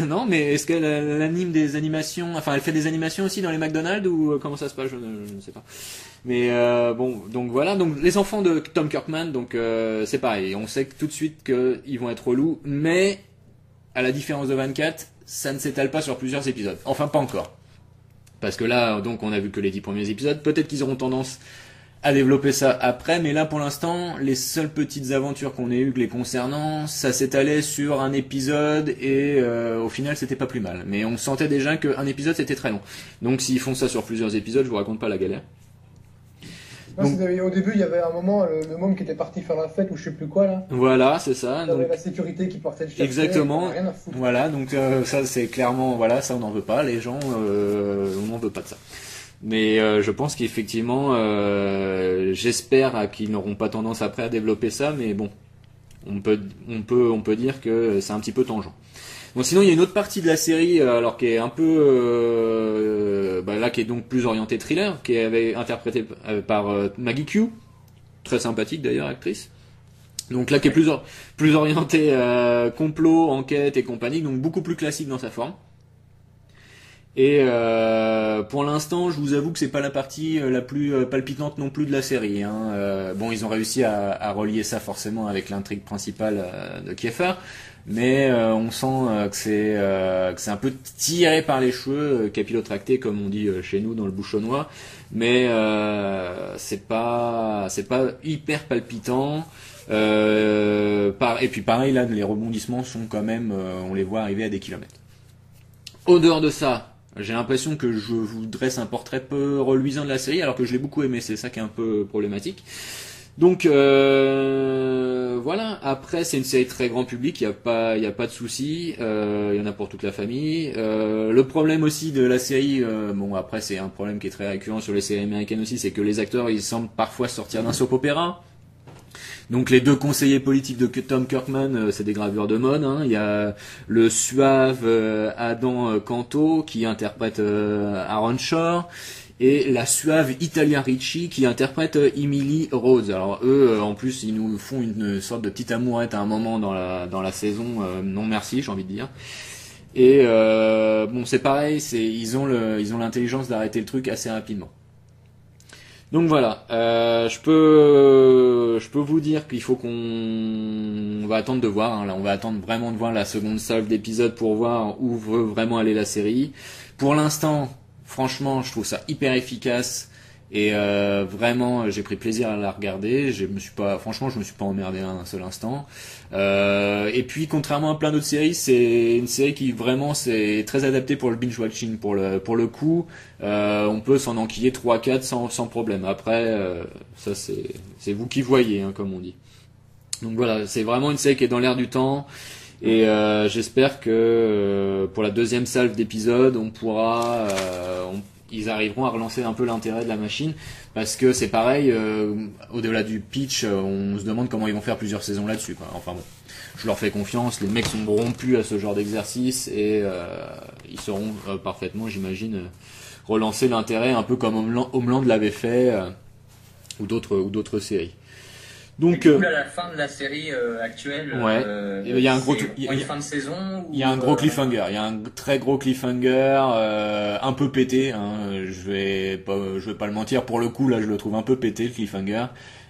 Non, mais est-ce qu'elle anime des animations, enfin elle fait des animations aussi dans les McDonald's ou comment ça se passe, je ne sais pas. Mais bon, donc voilà, donc les enfants de Tom Kirkman, donc c'est pareil, on sait que tout de suite qu'ils vont être relous, mais à la différence de 24, ça ne s'étale pas sur plusieurs épisodes. Enfin, pas encore. Parce que là, donc on a vu que les 10 premiers épisodes, peut-être qu'ils auront tendance à développer ça après, mais là pour l'instant, les seules petites aventures qu'on ait eues les concernant, ça s'étalait sur un épisode et au final c'était pas plus mal. Mais on sentait déjà qu'un épisode c'était très long. Donc s'ils font ça sur plusieurs épisodes, je vous raconte pas la galère. Au début, il y avait un moment, le môme qui était parti faire la fête ou je sais plus quoi là. Voilà, c'est ça. Il y avait la sécurité qui partait le chercher. Exactement. Rien à foutre. Voilà, donc ça c'est clairement, voilà, ça on n'en veut pas, les gens, on n'en veut pas de ça. Mais je pense qu'effectivement, j'espère qu'ils n'auront pas tendance après à développer ça, mais bon, on peut dire que c'est un petit peu tangent. Bon, sinon il y a une autre partie de la série, alors qui est un peu, là qui est donc plus orientée thriller, qui est interprétée par Maggie Q, très sympathique d'ailleurs actrice. Donc là qui est plus orientée complot, enquête et compagnie, donc beaucoup plus classique dans sa forme. Et pour l'instant, je vous avoue que c'est pas la partie la plus palpitante non plus de la série. Hein. Bon, ils ont réussi à relier ça forcément avec l'intrigue principale de Kiefer, mais on sent que c'est un peu tiré par les cheveux, capillotracté comme on dit chez nous dans le bouchonnois. Mais c'est pas hyper palpitant. Et puis pareil là, les rebondissements sont quand même, on les voit arriver à des kilomètres. Au dehors de ça, j'ai l'impression que je vous dresse un portrait peu reluisant de la série, alors que je l'ai beaucoup aimé, c'est ça qui est un peu problématique. Donc voilà, après c'est une série très grand public, il y a pas de souci, il y en a pour toute la famille. Le problème aussi de la série, bon après c'est un problème qui est très récurrent sur les séries américaines aussi, c'est que les acteurs ils semblent parfois sortir d'un soap opéra. Donc les deux conseillers politiques de Tom Kirkman, c'est des gravures de mode. Hein. Il y a le suave Adam Canto qui interprète Aaron Shore et la suave Italia Ricci qui interprète Emily Rose. Alors eux, en plus, ils nous font une sorte de petite amourette à un moment dans la saison. Non merci, j'ai envie de dire. Et bon, c'est pareil, ils ont l'intelligence d'arrêter le truc assez rapidement. Donc voilà, je peux vous dire qu'il faut qu'on va attendre de voir. Hein, là, on va attendre vraiment de voir la seconde salve d'épisodes pour voir où veut vraiment aller la série. Pour l'instant, franchement, je trouve ça hyper efficace et vraiment, j'ai pris plaisir à la regarder. Je me suis pas emmerdé un seul instant. Et puis, contrairement à plein d'autres séries, c'est une série qui vraiment c'est très adaptée pour le binge watching. Pour le coup, on peut s'en enquiller 3-4 sans problème. Après, ça c'est vous qui voyez, hein, comme on dit. Donc voilà, c'est vraiment une série qui est dans l'air du temps. Et j'espère que pour la deuxième salve d'épisodes, ils arriveront à relancer un peu l'intérêt de la machine, parce que c'est pareil, au-delà du pitch, on se demande comment ils vont faire plusieurs saisons là-dessus, quoi. Enfin bon, je leur fais confiance, les mecs sont rompus à ce genre d'exercice et ils sauront parfaitement, j'imagine, relancer l'intérêt un peu comme Homeland l'avait fait ou d'autres séries. Donc, à la fin de la série actuelle, ouais, il y a un gros, fin de saison. Il y a un gros cliffhanger, il y a un très gros cliffhanger, un peu pété. Hein, je vais pas le mentir. Pour le coup, là, je le trouve un peu pété le cliffhanger,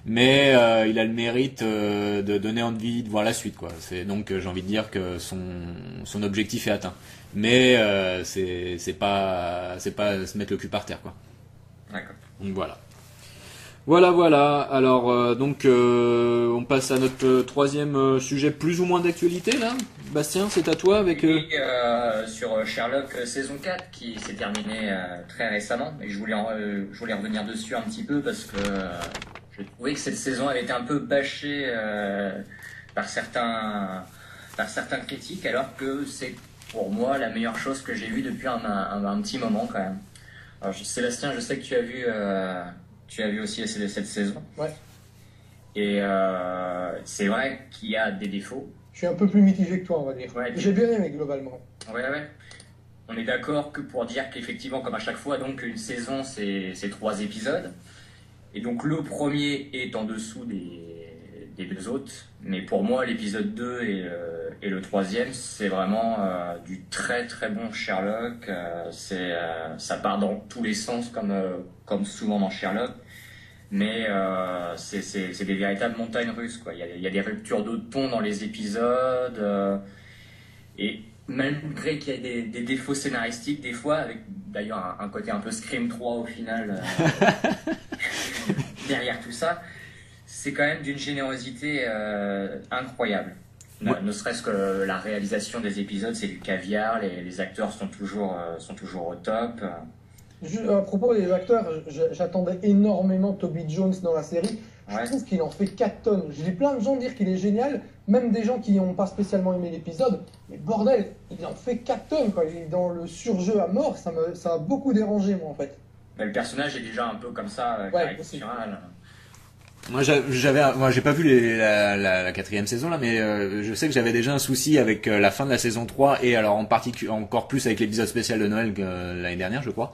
mais il a le mérite de donner envie de voir la suite, quoi. C'est donc j'ai envie de dire que son objectif est atteint, mais c'est pas se mettre le cul par terre, quoi. D'accord. Donc voilà. Voilà. Alors on passe à notre troisième sujet plus ou moins d'actualité là. Bastien, c'est à toi avec. Oui, sur Sherlock saison 4 qui s'est terminée très récemment et je voulais revenir dessus un petit peu parce que j'ai trouvé que cette saison elle était un peu bâchée par certains critiques alors que c'est pour moi la meilleure chose que j'ai vue depuis un petit moment quand même. Alors Sébastien, je sais que tu as vu aussi cette saison. Ouais. Et c'est vrai qu'il y a des défauts. Je suis un peu plus mitigé que toi, on va dire. Ouais, j'ai bien aimé globalement. Ouais. On est d'accord que pour dire qu'effectivement, comme à chaque fois, donc une saison c'est 3 épisodes. Et donc le premier est en dessous des deux autres. Mais pour moi, l'épisode 2 et le troisième, c'est vraiment du très très bon Sherlock. Ça part dans tous les sens comme souvent dans Sherlock. Mais c'est des véritables montagnes russes, quoi. Il y a des ruptures de ton dans les épisodes. Et malgré qu'il y ait des défauts scénaristiques, des fois, avec d'ailleurs un côté un peu Scream 3 au final, derrière tout ça, c'est quand même d'une générosité incroyable. Ne serait-ce que la réalisation des épisodes, c'est du caviar, les acteurs sont toujours au top. À propos des acteurs, j'attendais énormément Toby Jones dans la série. Ouais. Je trouve qu'il en fait 4 tonnes. J'ai vu plein de gens dire qu'il est génial, même des gens qui n'ont pas spécialement aimé l'épisode. Mais bordel, il en fait 4 tonnes, quoi. Il est dans le surjeu à mort, ça a beaucoup dérangé, moi, en fait. Mais le personnage est déjà un peu comme ça, caricatural. Moi, j'ai pas vu la quatrième saison là, mais je sais que j'avais déjà un souci avec la fin de la saison 3 et alors en particulier encore plus avec l'épisode spécial de Noël l'année dernière, je crois.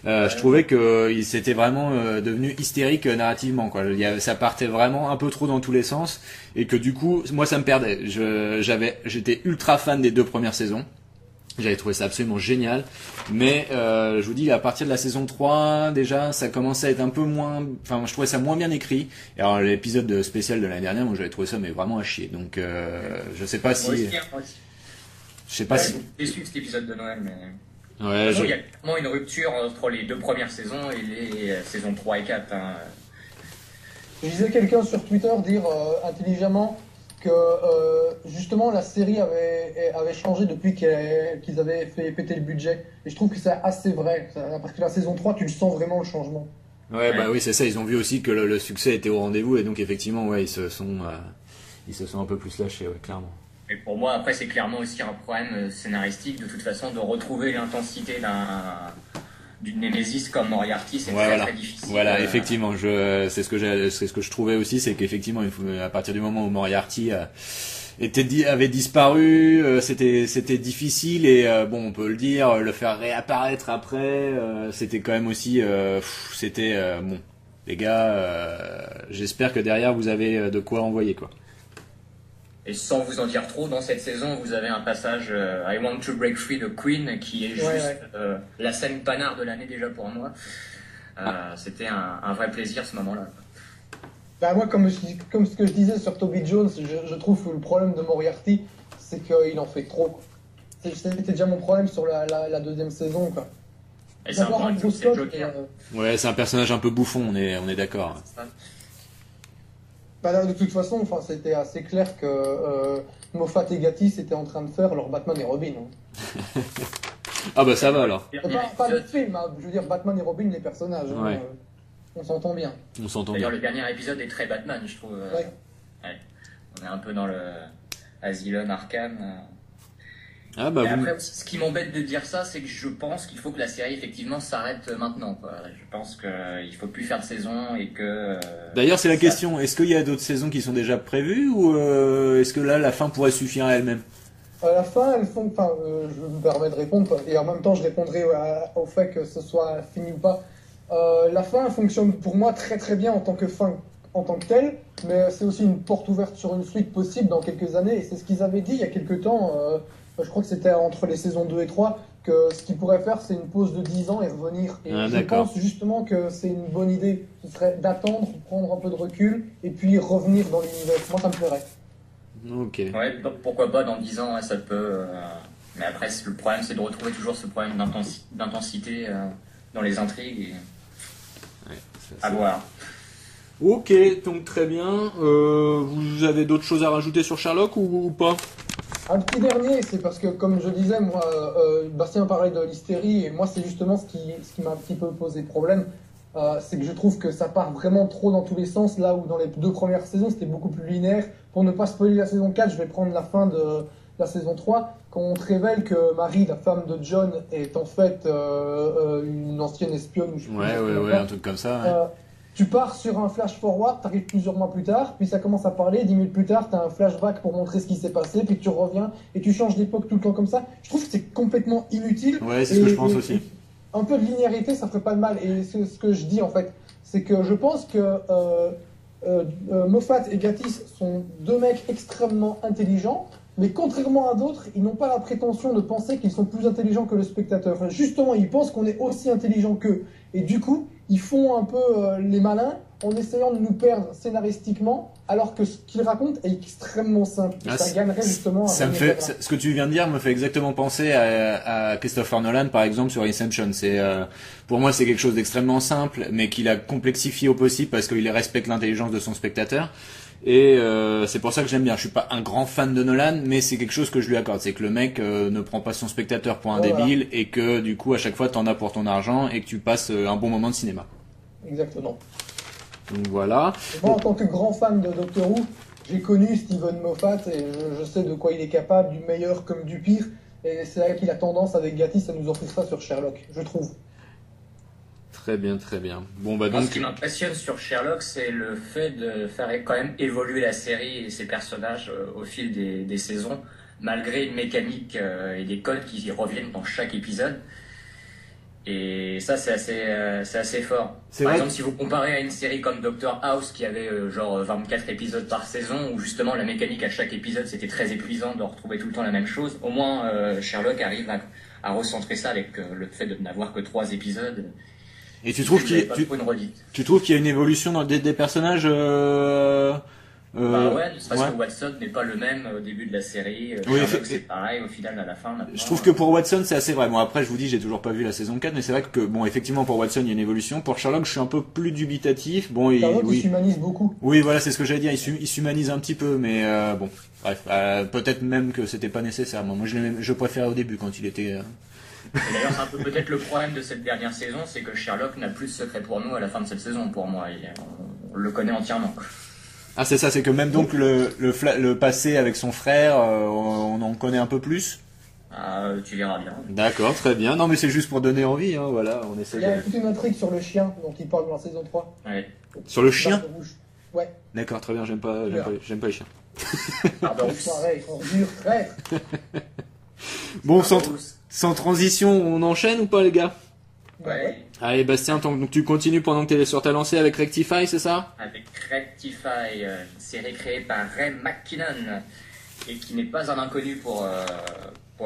Je trouvais que il s'était vraiment devenu hystérique narrativement, quoi. Ça partait vraiment un peu trop dans tous les sens et que du coup, moi, ça me perdait. J'étais ultra fan des 2 premières saisons. J'avais trouvé ça absolument génial, mais je vous dis, à partir de la saison 3, déjà, ça commençait à être un peu moins... Enfin, je trouvais ça moins bien écrit. Et alors, l'épisode spécial de l'année dernière, moi, j'avais trouvé ça mais vraiment à chier. Donc, je sais pas si... Moi aussi. Je sais pas si... J'ai déçu de cet épisode de Noël, mais... Ouais, il y a vraiment une rupture entre les 2 premières saisons et les saisons 3 et 4. Hein. Je disais quelqu'un sur Twitter dire intelligemment que justement la série avait changé depuis qu'ils avaient fait péter le budget. Et je trouve que c'est assez vrai, parce que la saison 3, tu le sens vraiment le changement. Ouais, bah oui, c'est ça, ils ont vu aussi que le succès était au rendez-vous et donc effectivement, ouais, ils se sont un peu plus lâchés, ouais, clairement. Et pour moi, après, c'est clairement aussi un problème scénaristique, de toute façon, de retrouver l'intensité d'une Némésis comme Moriarty, c'est très difficile. Voilà, effectivement, c'est ce que je trouvais aussi, c'est qu'effectivement, à partir du moment où Moriarty avait disparu, c'était difficile et bon, on peut le dire, le faire réapparaître après, c'était quand même aussi, bon, les gars, j'espère que derrière vous avez de quoi envoyer, quoi. Et sans vous en dire trop, dans cette saison, vous avez un passage I Want to Break Free de Queen qui est juste la scène panard de l'année déjà pour moi. C'était un vrai plaisir ce moment-là. Bah moi, comme ce que je disais sur Toby Jones, je trouve que le problème de Moriarty, c'est qu'il en fait trop. C'était déjà mon problème sur la deuxième saison, quoi. Et c'est un peu c'est Joker. Ouais, c'est un personnage un peu bouffon, on est d'accord. Bah, de toute façon, enfin, c'était assez clair que Moffat et Gatiss étaient en train de faire leur Batman et Robin. Hein. Ah bah ça va alors. Pas le film, hein, je veux dire Batman et Robin, les personnages. Ouais. Hein, on s'entend bien. On s'entend D'ailleurs, bien. le dernier épisode est très Batman, je trouve. Ouais. On est un peu dans le Asylum Arkham. Ah bah et après, ce qui m'embête de dire ça, c'est que je pense qu'il faut que la série effectivement s'arrête maintenant, quoi. Je pense qu'il faut plus faire de saison et que. D'ailleurs, c'est la question. Est-ce qu'il y a d'autres saisons qui sont déjà prévues ou est-ce que là, la fin pourrait suffire à elle-même? À la fin, je me permets de répondre et en même temps, je répondrai au fait que ce soit fini ou pas. La fin fonctionne pour moi très très bien en tant que fin, en tant que telle, mais c'est aussi une porte ouverte sur une suite possible dans quelques années. Et c'est ce qu'ils avaient dit il y a quelques temps. Je crois que c'était entre les saisons 2 et 3, que ce qu'ils pourraient faire, c'est une pause de 10 ans et revenir. Et je pense justement que c'est une bonne idée. Ce serait d'attendre, prendre un peu de recul, et puis revenir dans l'univers. Moi, ça me plairait. Ok. Ouais, pourquoi pas dans 10 ans, ça peut. Mais après, le problème, c'est de retrouver toujours ce problème d'intensité dans les intrigues. Et... Ouais, à voir. Ok, donc très bien. Vous avez d'autres choses à rajouter sur Sherlock ou pas? Un petit dernier, c'est parce que, comme je disais, moi, Bastien parlait de l'hystérie, et moi, c'est justement ce qui m'a un petit peu posé problème. C'est que je trouve que ça part vraiment trop dans tous les sens, là où dans les 2 premières saisons, c'était beaucoup plus linéaire. Pour ne pas spoiler la saison 4, je vais prendre la fin de la saison 3, quand on te révèle que Marie, la femme de John, est en fait une ancienne espionne. Ou je sais ouais, un truc comme ça. Ouais. Tu pars sur un flash forward, t'arrives plusieurs mois plus tard, puis ça commence à parler, 10 minutes plus tard, t'as un flashback pour montrer ce qui s'est passé, puis tu reviens et tu changes d'époque tout le temps comme ça. Je trouve que c'est complètement inutile. Ouais, c'est ce que je pense aussi. un peu de linéarité, ça ferait pas de mal. Et ce que je dis en fait, c'est que je pense que Moffat et Gatiss sont deux mecs extrêmement intelligents, mais contrairement à d'autres, ils n'ont pas la prétention de penser qu'ils sont plus intelligents que le spectateur. Enfin, justement, ils pensent qu'on est aussi intelligent qu'eux. Et du coup, ils font un peu les malins en essayant de nous perdre scénaristiquement, alors que ce qu'ils racontent est extrêmement simple. Et ça gagnerait justement à ce que tu viens de dire me fait exactement penser à Christopher Nolan, par exemple, sur Inception. Pour moi, c'est quelque chose d'extrêmement simple, mais qu'il a complexifié au possible parce qu'il respecte l'intelligence de son spectateur. Et c'est pour ça que j'aime bien. Je suis pas un grand fan de Nolan, mais c'est quelque chose que je lui accorde. C'est que le mec ne prend pas son spectateur pour un débile, et que du coup, à chaque fois, t'en as pour ton argent et que tu passes un bon moment de cinéma. Exactement. Donc voilà. Moi, en tant que grand fan de Doctor Who, j'ai connu Steven Moffat et je sais de quoi il est capable, du meilleur comme du pire. Et c'est là qu'il a tendance, avec Gatiss, à nous offrir ça sur Sherlock, je trouve. Très bien, très bien. Bon, bah donc... Ce qui m'impressionne sur Sherlock, c'est le fait de faire quand même évoluer la série et ses personnages au fil des saisons, malgré une mécanique et des codes qui reviennent dans chaque épisode. Et ça, c'est assez fort. Par exemple, si vous comparez à une série comme Doctor House, qui avait genre 24 épisodes par saison, où justement la mécanique à chaque épisode, c'était très épuisant de retrouver tout le temps la même chose, au moins Sherlock arrive à recentrer ça avec le fait de n'avoir que 3 épisodes. Et tu trouves qu'il y a une évolution des personnages Bah ouais, parce que Watson n'est pas le même au début de la série. Sherlock, c'est pareil au final à la fin. Maintenant, je trouve que pour Watson, c'est assez vrai. Bon, après, je vous dis, j'ai toujours pas vu la saison 4, mais c'est vrai que, bon, effectivement, pour Watson, il y a une évolution. Pour Sherlock, je suis un peu plus dubitatif. Bon, il s'humanise beaucoup. Oui, voilà, c'est ce que j'allais dire. Il s'humanise un petit peu, mais bon, bref, peut-être même que c'était pas nécessaire. Moi, je préférais au début quand il était. Et d'ailleurs, c'est un peu peut-être le problème de cette dernière saison, c'est que Sherlock n'a plus de secret pour nous à la fin de cette saison. Pour moi, on le connaît entièrement. Ah, c'est ça, c'est que même donc le passé avec son frère, on en connaît un peu plus. Tu verras bien. D'accord, très bien. Non, mais c'est juste pour donner envie, hein, voilà, on essaie. Il y a toute une intrigue sur le chien dont il parle dans la saison 3. Ouais. Sur le chien? Ouais. D'accord, très bien, j'aime pas les chiens. Pardon, pareil, on dure, traître. Bon, sans transition, on enchaîne ou pas, les gars? Ouais. Allez, Bastien, donc tu continues pendant que tu es sur ta lancée avec Rectify, c'est ça? Avec Rectify, une série créée par Ray McKinnon, et qui n'est pas un inconnu pour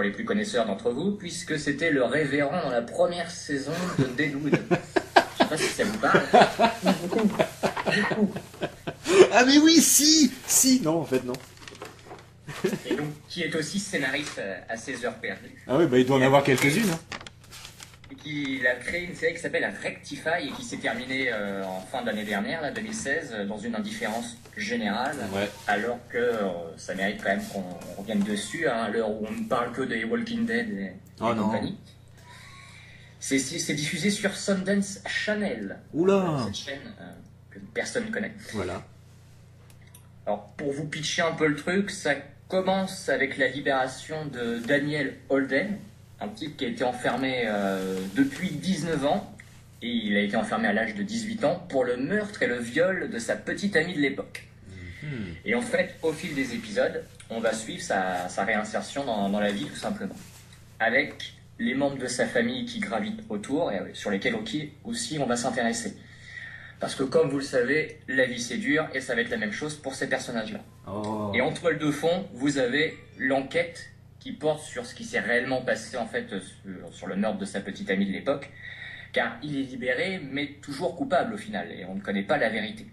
les plus connaisseurs d'entre vous, puisque c'était le révérend dans la première saison de Deadwood. Je sais pas si ça vous parle. Ah mais oui, si. Non, en fait, non. Et donc, qui est aussi scénariste à ses heures perdues. Ah oui, bah il doit en avoir quelques-unes. Hein. Il a créé une série qui s'appelle Rectify et qui s'est terminée en fin d'année dernière, là, 2016, dans une indifférence générale, alors que ça mérite quand même qu'on revienne dessus, hein, à l'heure où on ne parle que des Walking Dead et compagnie. C'est diffusé sur Sundance Channel. Oula. Cette chaîne que personne ne connaît. Voilà. Alors, pour vous pitcher un peu le truc, ça commence avec la libération de Daniel Holden, un type qui a été enfermé depuis 19 ans, et il a été enfermé à l'âge de 18 ans, pour le meurtre et le viol de sa petite amie de l'époque. Et en fait, au fil des épisodes, on va suivre sa réinsertion dans la vie, tout simplement. Avec les membres de sa famille qui gravitent autour, et sur lesquels aussi on va s'intéresser. Parce que comme vous le savez, la vie c'est dur, et ça va être la même chose pour ces personnages-là. Oh. Et en toile de fond, vous avez l'enquête qui porte sur ce qui s'est réellement passé en fait sur le meurtre de sa petite amie de l'époque, car il est libéré, mais toujours coupable au final, et on ne connaît pas la vérité.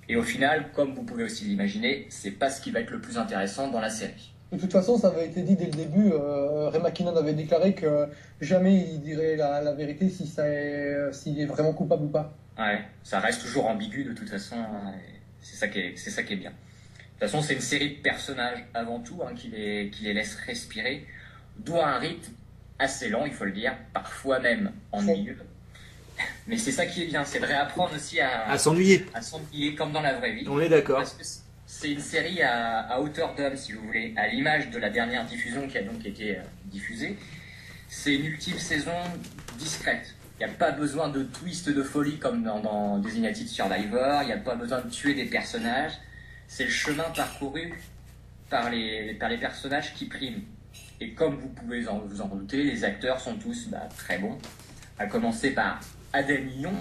Et au final, comme vous pouvez aussi l'imaginer, c'est pas ce qui va être le plus intéressant dans la série. De toute façon, ça avait été dit dès le début, Ray McKinnon avait déclaré que jamais il dirait la vérité s'il est vraiment coupable ou pas. Ouais, ça reste toujours ambigu de toute façon, c'est ça qui est bien. De toute façon, c'est une série de personnages avant tout, hein, qui les laisse respirer, d'où un rythme assez lent, il faut le dire, parfois même ennuyeux. Mais c'est ça qui est bien, c'est de réapprendre aussi à s'ennuyer. À s'ennuyer comme dans la vraie vie. On est d'accord. Parce que c'est une série à hauteur d'homme, si vous voulez, à l'image de la dernière diffusion qui a donc été diffusée. C'est une ultime saison discrète. Il n'y a pas besoin de twist de folie comme dans Designated Survivor, il n'y a pas besoin de tuer des personnages. C'est le chemin parcouru par les personnages qui priment. Et comme vous pouvez vous en douter, les acteurs sont tous très bons. À commencer par Adèle Millon,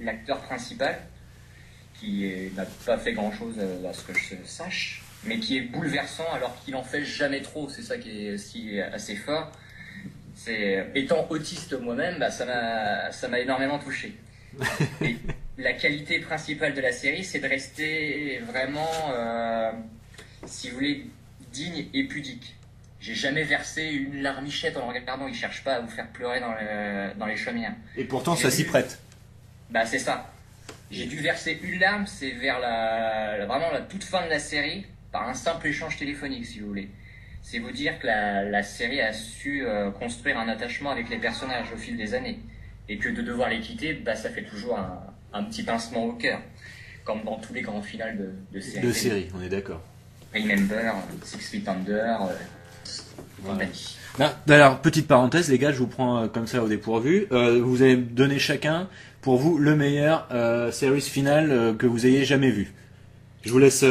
l'acteur principal, n'a pas fait grand-chose à ce que je sache, mais qui est bouleversant alors qu'il en fait jamais trop. C'est ça qui est aussi assez fort. Étant autiste moi-même, ça m'a énormément touché. Et la qualité principale de la série, c'est de rester vraiment, si vous voulez, digne et pudique. J'ai jamais versé une larmichette en le regardant. Il cherche pas à vous faire pleurer dans les chaumières. Et pourtant, ça s'y prête. C'est ça. J'ai dû verser une larme, c'est vers vraiment la toute fin de la série, par un simple échange téléphonique, si vous voulez. C'est vous dire que la série a su construire un attachement avec les personnages au fil des années. Et que de devoir les quitter, ça fait toujours un petit pincement au cœur. Comme dans tous les grands finales de séries. De séries, on est d'accord. Remember, Six Feet Under, voilà. Alors, petite parenthèse, les gars, je vous prends comme ça au dépourvu. Vous allez me donner chacun, pour vous, le meilleur series final que vous ayez jamais vu. Je vous laisse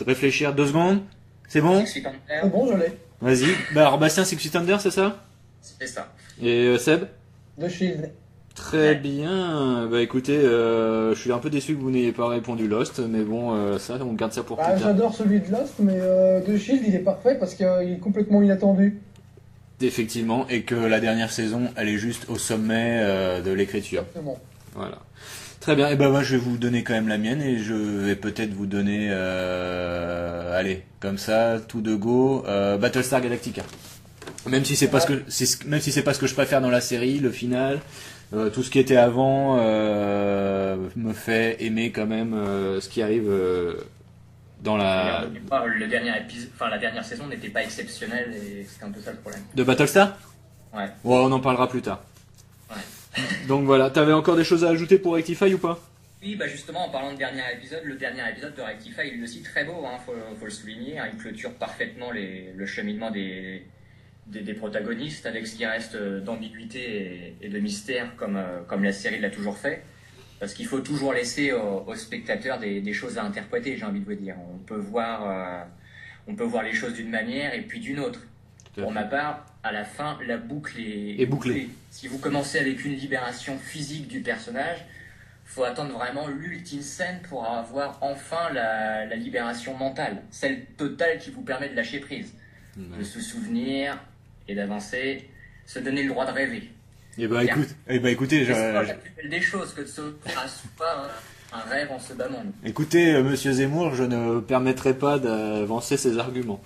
réfléchir 2 secondes. C'est bon? C'est bon, je l'ai. Vas-y. Alors, Bastien, Six Feet Under, c'est ça? C'est ça. Et Seb? The Shield. Très bien. Écoutez, je suis un peu déçu que vous n'ayez pas répondu Lost, mais bon, ça, on garde ça pour plus tard. J'adore celui de Lost, mais The Shield, il est parfait parce qu'il est complètement inattendu. Effectivement, et que la dernière saison, elle est juste au sommet de l'écriture. Exactement. Voilà. Très bien. Et moi, je vais vous donner quand même la mienne, et je vais peut-être vous donner, allez, comme ça, tout de go, Battlestar Galactica. Même si c'est pas même si c'est pas ce que je préfère dans la série, le final, tout ce qui était avant me fait aimer quand même ce qui arrive dans la. Le dernier épisode, la dernière saison n'était pas exceptionnelle et c'était un peu ça le problème. De Battlestar? Ouais. Ouais, on en parlera plus tard. Ouais. Donc voilà, t'avais encore des choses à ajouter pour Rectify ou pas? Oui, justement, en parlant de dernier épisode, le dernier épisode de Rectify, il est aussi très beau, faut le souligner. Il clôture parfaitement le cheminement des protagonistes avec ce qui reste d'ambiguïté et de mystère comme la série l'a toujours fait. Parce qu'il faut toujours laisser aux spectateurs des choses à interpréter, j'ai envie de vous dire. On peut voir les choses d'une manière et puis d'une autre. Pour ma part, à la fin, la boucle est bouclée. Si vous commencez avec une libération physique du personnage, faut attendre vraiment l'ultime scène pour avoir enfin la libération mentale, celle totale qui vous permet de lâcher prise, de se souvenir et d'avancer, se donner le droit de rêver. Écoutez, c'est pas la plus belle des choses que de se pas un rêve en ce bas monde. Écoutez, Monsieur Zemmour, je ne permettrai pas d'avancer ces arguments.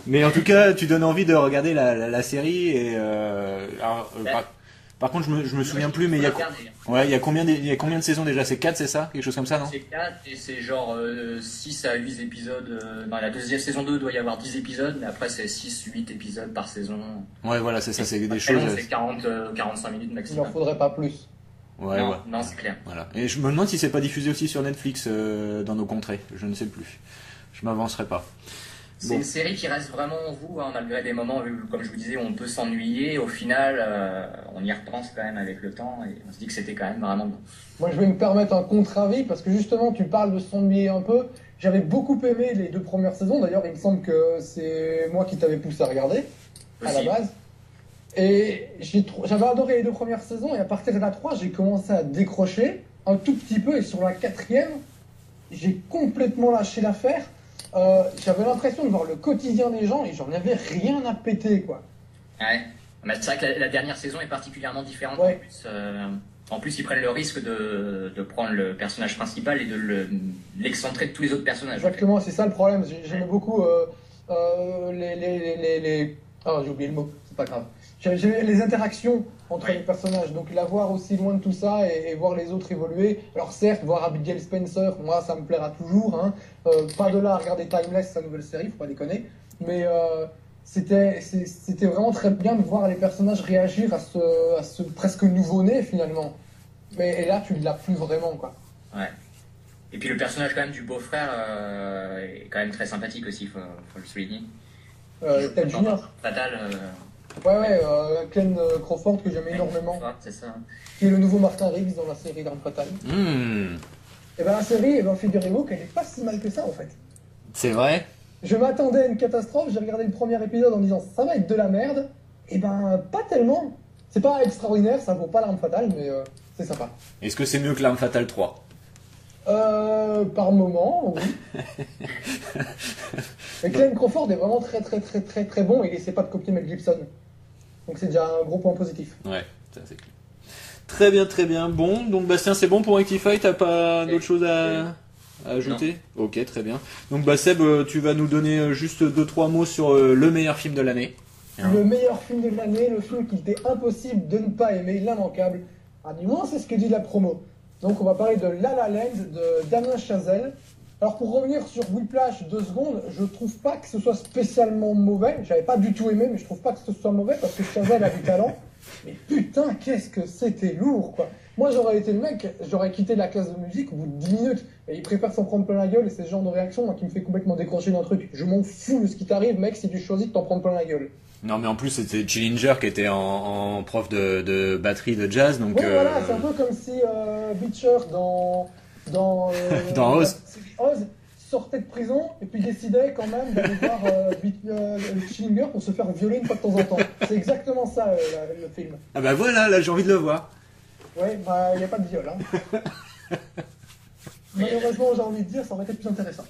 Mais en tout cas, tu donnes envie de regarder la série et par contre, je me souviens plus, mais il y a combien de saisons déjà? C'est 4, c'est ça? Quelque chose comme ça, non? C'est 4 et c'est genre 6 à 8 épisodes. Dans la deuxième saison 2, il doit y avoir 10 épisodes, mais après c'est 6-8 épisodes par saison. Ouais, voilà, c'est ça, c'est des choses. Long, c'est 45 minutes maximum. Il n'en faudrait pas plus. Ouais. Non, c'est clair. Voilà. Et je me demande si c'est pas diffusé aussi sur Netflix dans nos contrées. Je ne sais plus. Je m'avancerai pas. C'est une série qui reste vraiment en vous, malgré des moments, comme je vous disais, où on peut s'ennuyer. Au final, on y repense quand même avec le temps et on se dit que c'était quand même vraiment bon. Moi, je vais me permettre un contre-avis parce que justement, tu parles de s'ennuyer un peu. J'avais beaucoup aimé les 2 premières saisons. D'ailleurs, il me semble que c'est moi qui t'avais poussé à regarder à la base. Et j'avais adoré les 2 premières saisons et à partir de la 3, j'ai commencé à décrocher un tout petit peu et sur la 4e, j'ai complètement lâché l'affaire. J'avais l'impression de voir le quotidien des gens et j'en avais rien à péter, quoi. Ouais, mais c'est vrai que la dernière saison est particulièrement différente. Ouais. En plus, ils prennent le risque de prendre le personnage principal et de l'excentrer de tous les autres personnages. Exactement, c'est ça le problème. J'aimais beaucoup Ah, j'ai oublié le mot, c'est pas grave. J'aimais les interactions entre les personnages, donc la voir aussi loin de tout ça et voir les autres évoluer. Alors certes, voir Abigail Spencer, moi ça me plaira toujours. Pas de là à regarder Timeless, sa nouvelle série, faut pas déconner. Mais c'était vraiment très bien de voir les personnages réagir à ce presque nouveau-né finalement. Et là, tu ne l'as plus vraiment, quoi. Ouais. Et puis le personnage quand même du beau-frère est quand même très sympathique aussi, faut le souligner. Ted Junior. Fatal. Ouais, Ken Crawford que j'aime énormément. C'est ça. Qui est le nouveau Martin Riggs dans la série d'Arme Fatale. Et ben la série, figurez-vous qu'elle est pas si mal que ça en fait. C'est vrai. Je m'attendais à une catastrophe, j'ai regardé le premier épisode en disant ça va être de la merde. Et ben pas tellement. C'est pas extraordinaire, ça vaut pas l'arme fatale, mais c'est sympa. Est-ce que c'est mieux que l'arme fatale 3? Par moment, oui. Et Glenn Crawford est vraiment très bon et il essaie pas de copier Mel Gibson. Donc c'est déjà un gros point positif. Ouais, ça c'est clair. Très bien. Bon, donc Bastien, c'est bon pour Rectify, t'as pas d'autres choses à ajouter? Non. Ok, très bien. Donc Seb, tu vas nous donner juste 2-3 mots sur le meilleur film de l'année. Le meilleur film de l'année, le film qu'il était impossible de ne pas aimer, l'immanquable. Ah, du moins, c'est ce que dit la promo. Donc on va parler de La La Land de Damien Chazelle. Alors pour revenir sur Whiplash 2 secondes, je trouve pas que ce soit spécialement mauvais. J'avais pas du tout aimé, mais je trouve pas que ce soit mauvais parce que Chazelle a du talent. Mais putain, qu'est-ce que c'était lourd, quoi. Moi, j'aurais été le mec, j'aurais quitté la classe de musique au bout de 10 minutes. Et il préfère s'en prendre plein la gueule et c'est ce genre de réaction moi, qui me fait complètement décrocher d'un truc. Je m'en fous de ce qui t'arrive, mec, si tu choisis de t'en prendre plein la gueule. Non, mais en plus, c'était Chillinger qui était en prof de batterie de jazz, donc... Oui, voilà, c'est un peu comme si Beecher dans dans Oz. Oz sortait de prison et puis décidait quand même d'aller voir Schillinger pour se faire violer une fois de temps en temps. C'est exactement ça le film. Ah bah voilà, là j'ai envie de le voir. Ouais, bah il n'y a pas de viol. Hein. Malheureusement, j'ai envie de dire, ça aurait été plus intéressant.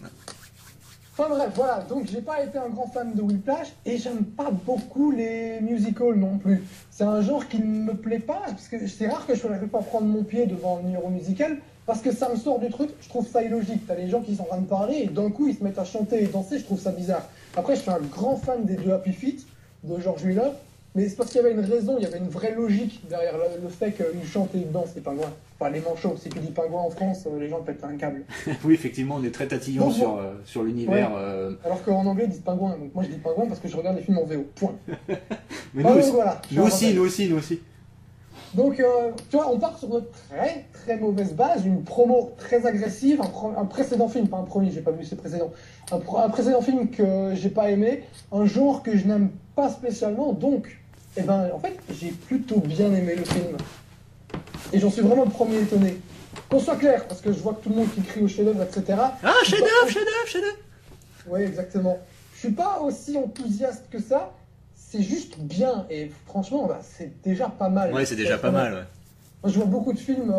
Enfin bref, voilà, donc j'ai pas été un grand fan de Whiplash et j'aime pas beaucoup les musicals non plus. C'est un genre qui ne me plaît pas, parce que c'est rare que je n'arrive pas à prendre mon pied devant un numéro musical, parce que ça me sort du truc, je trouve ça illogique. T'as les gens qui sont en train de parler et d'un coup ils se mettent à chanter et danser, je trouve ça bizarre. Après, je suis un grand fan des deux Happy Feet de George Miller, mais c'est parce qu'il y avait une raison, il y avait une vraie logique derrière le fait qu'ils chantent et ils dansent, les pingouins. Enfin, les manchots, si tu dis pingouin en France, les gens pètent un câble. Oui, effectivement, on est très tatillon sur l'univers. Ouais. Alors qu'en anglais, ils disent pingouin. Donc moi, je dis pingouin parce que je regarde les films en VO. Point. Mais nous, aussi, voilà, nous aussi. Donc, tu vois, on part sur une très mauvaise base, une promo très agressive, un précédent film, pas un premier, j'ai pas vu ces précédents, un précédent film que j'ai pas aimé, un genre que je n'aime pas spécialement, donc, eh ben, en fait, j'ai plutôt bien aimé le film. Et j'en suis vraiment le premier étonné. Qu'on soit clair, parce que je vois que tout le monde qui crie au chef-d'œuvre, etc. Ah, chef-d'œuvre. Oui, exactement. Je suis pas aussi enthousiaste que ça. C'est juste bien et franchement, bah, c'est déjà pas mal. Ouais, c'est déjà pas mal. Ouais. Moi, je vois beaucoup de films,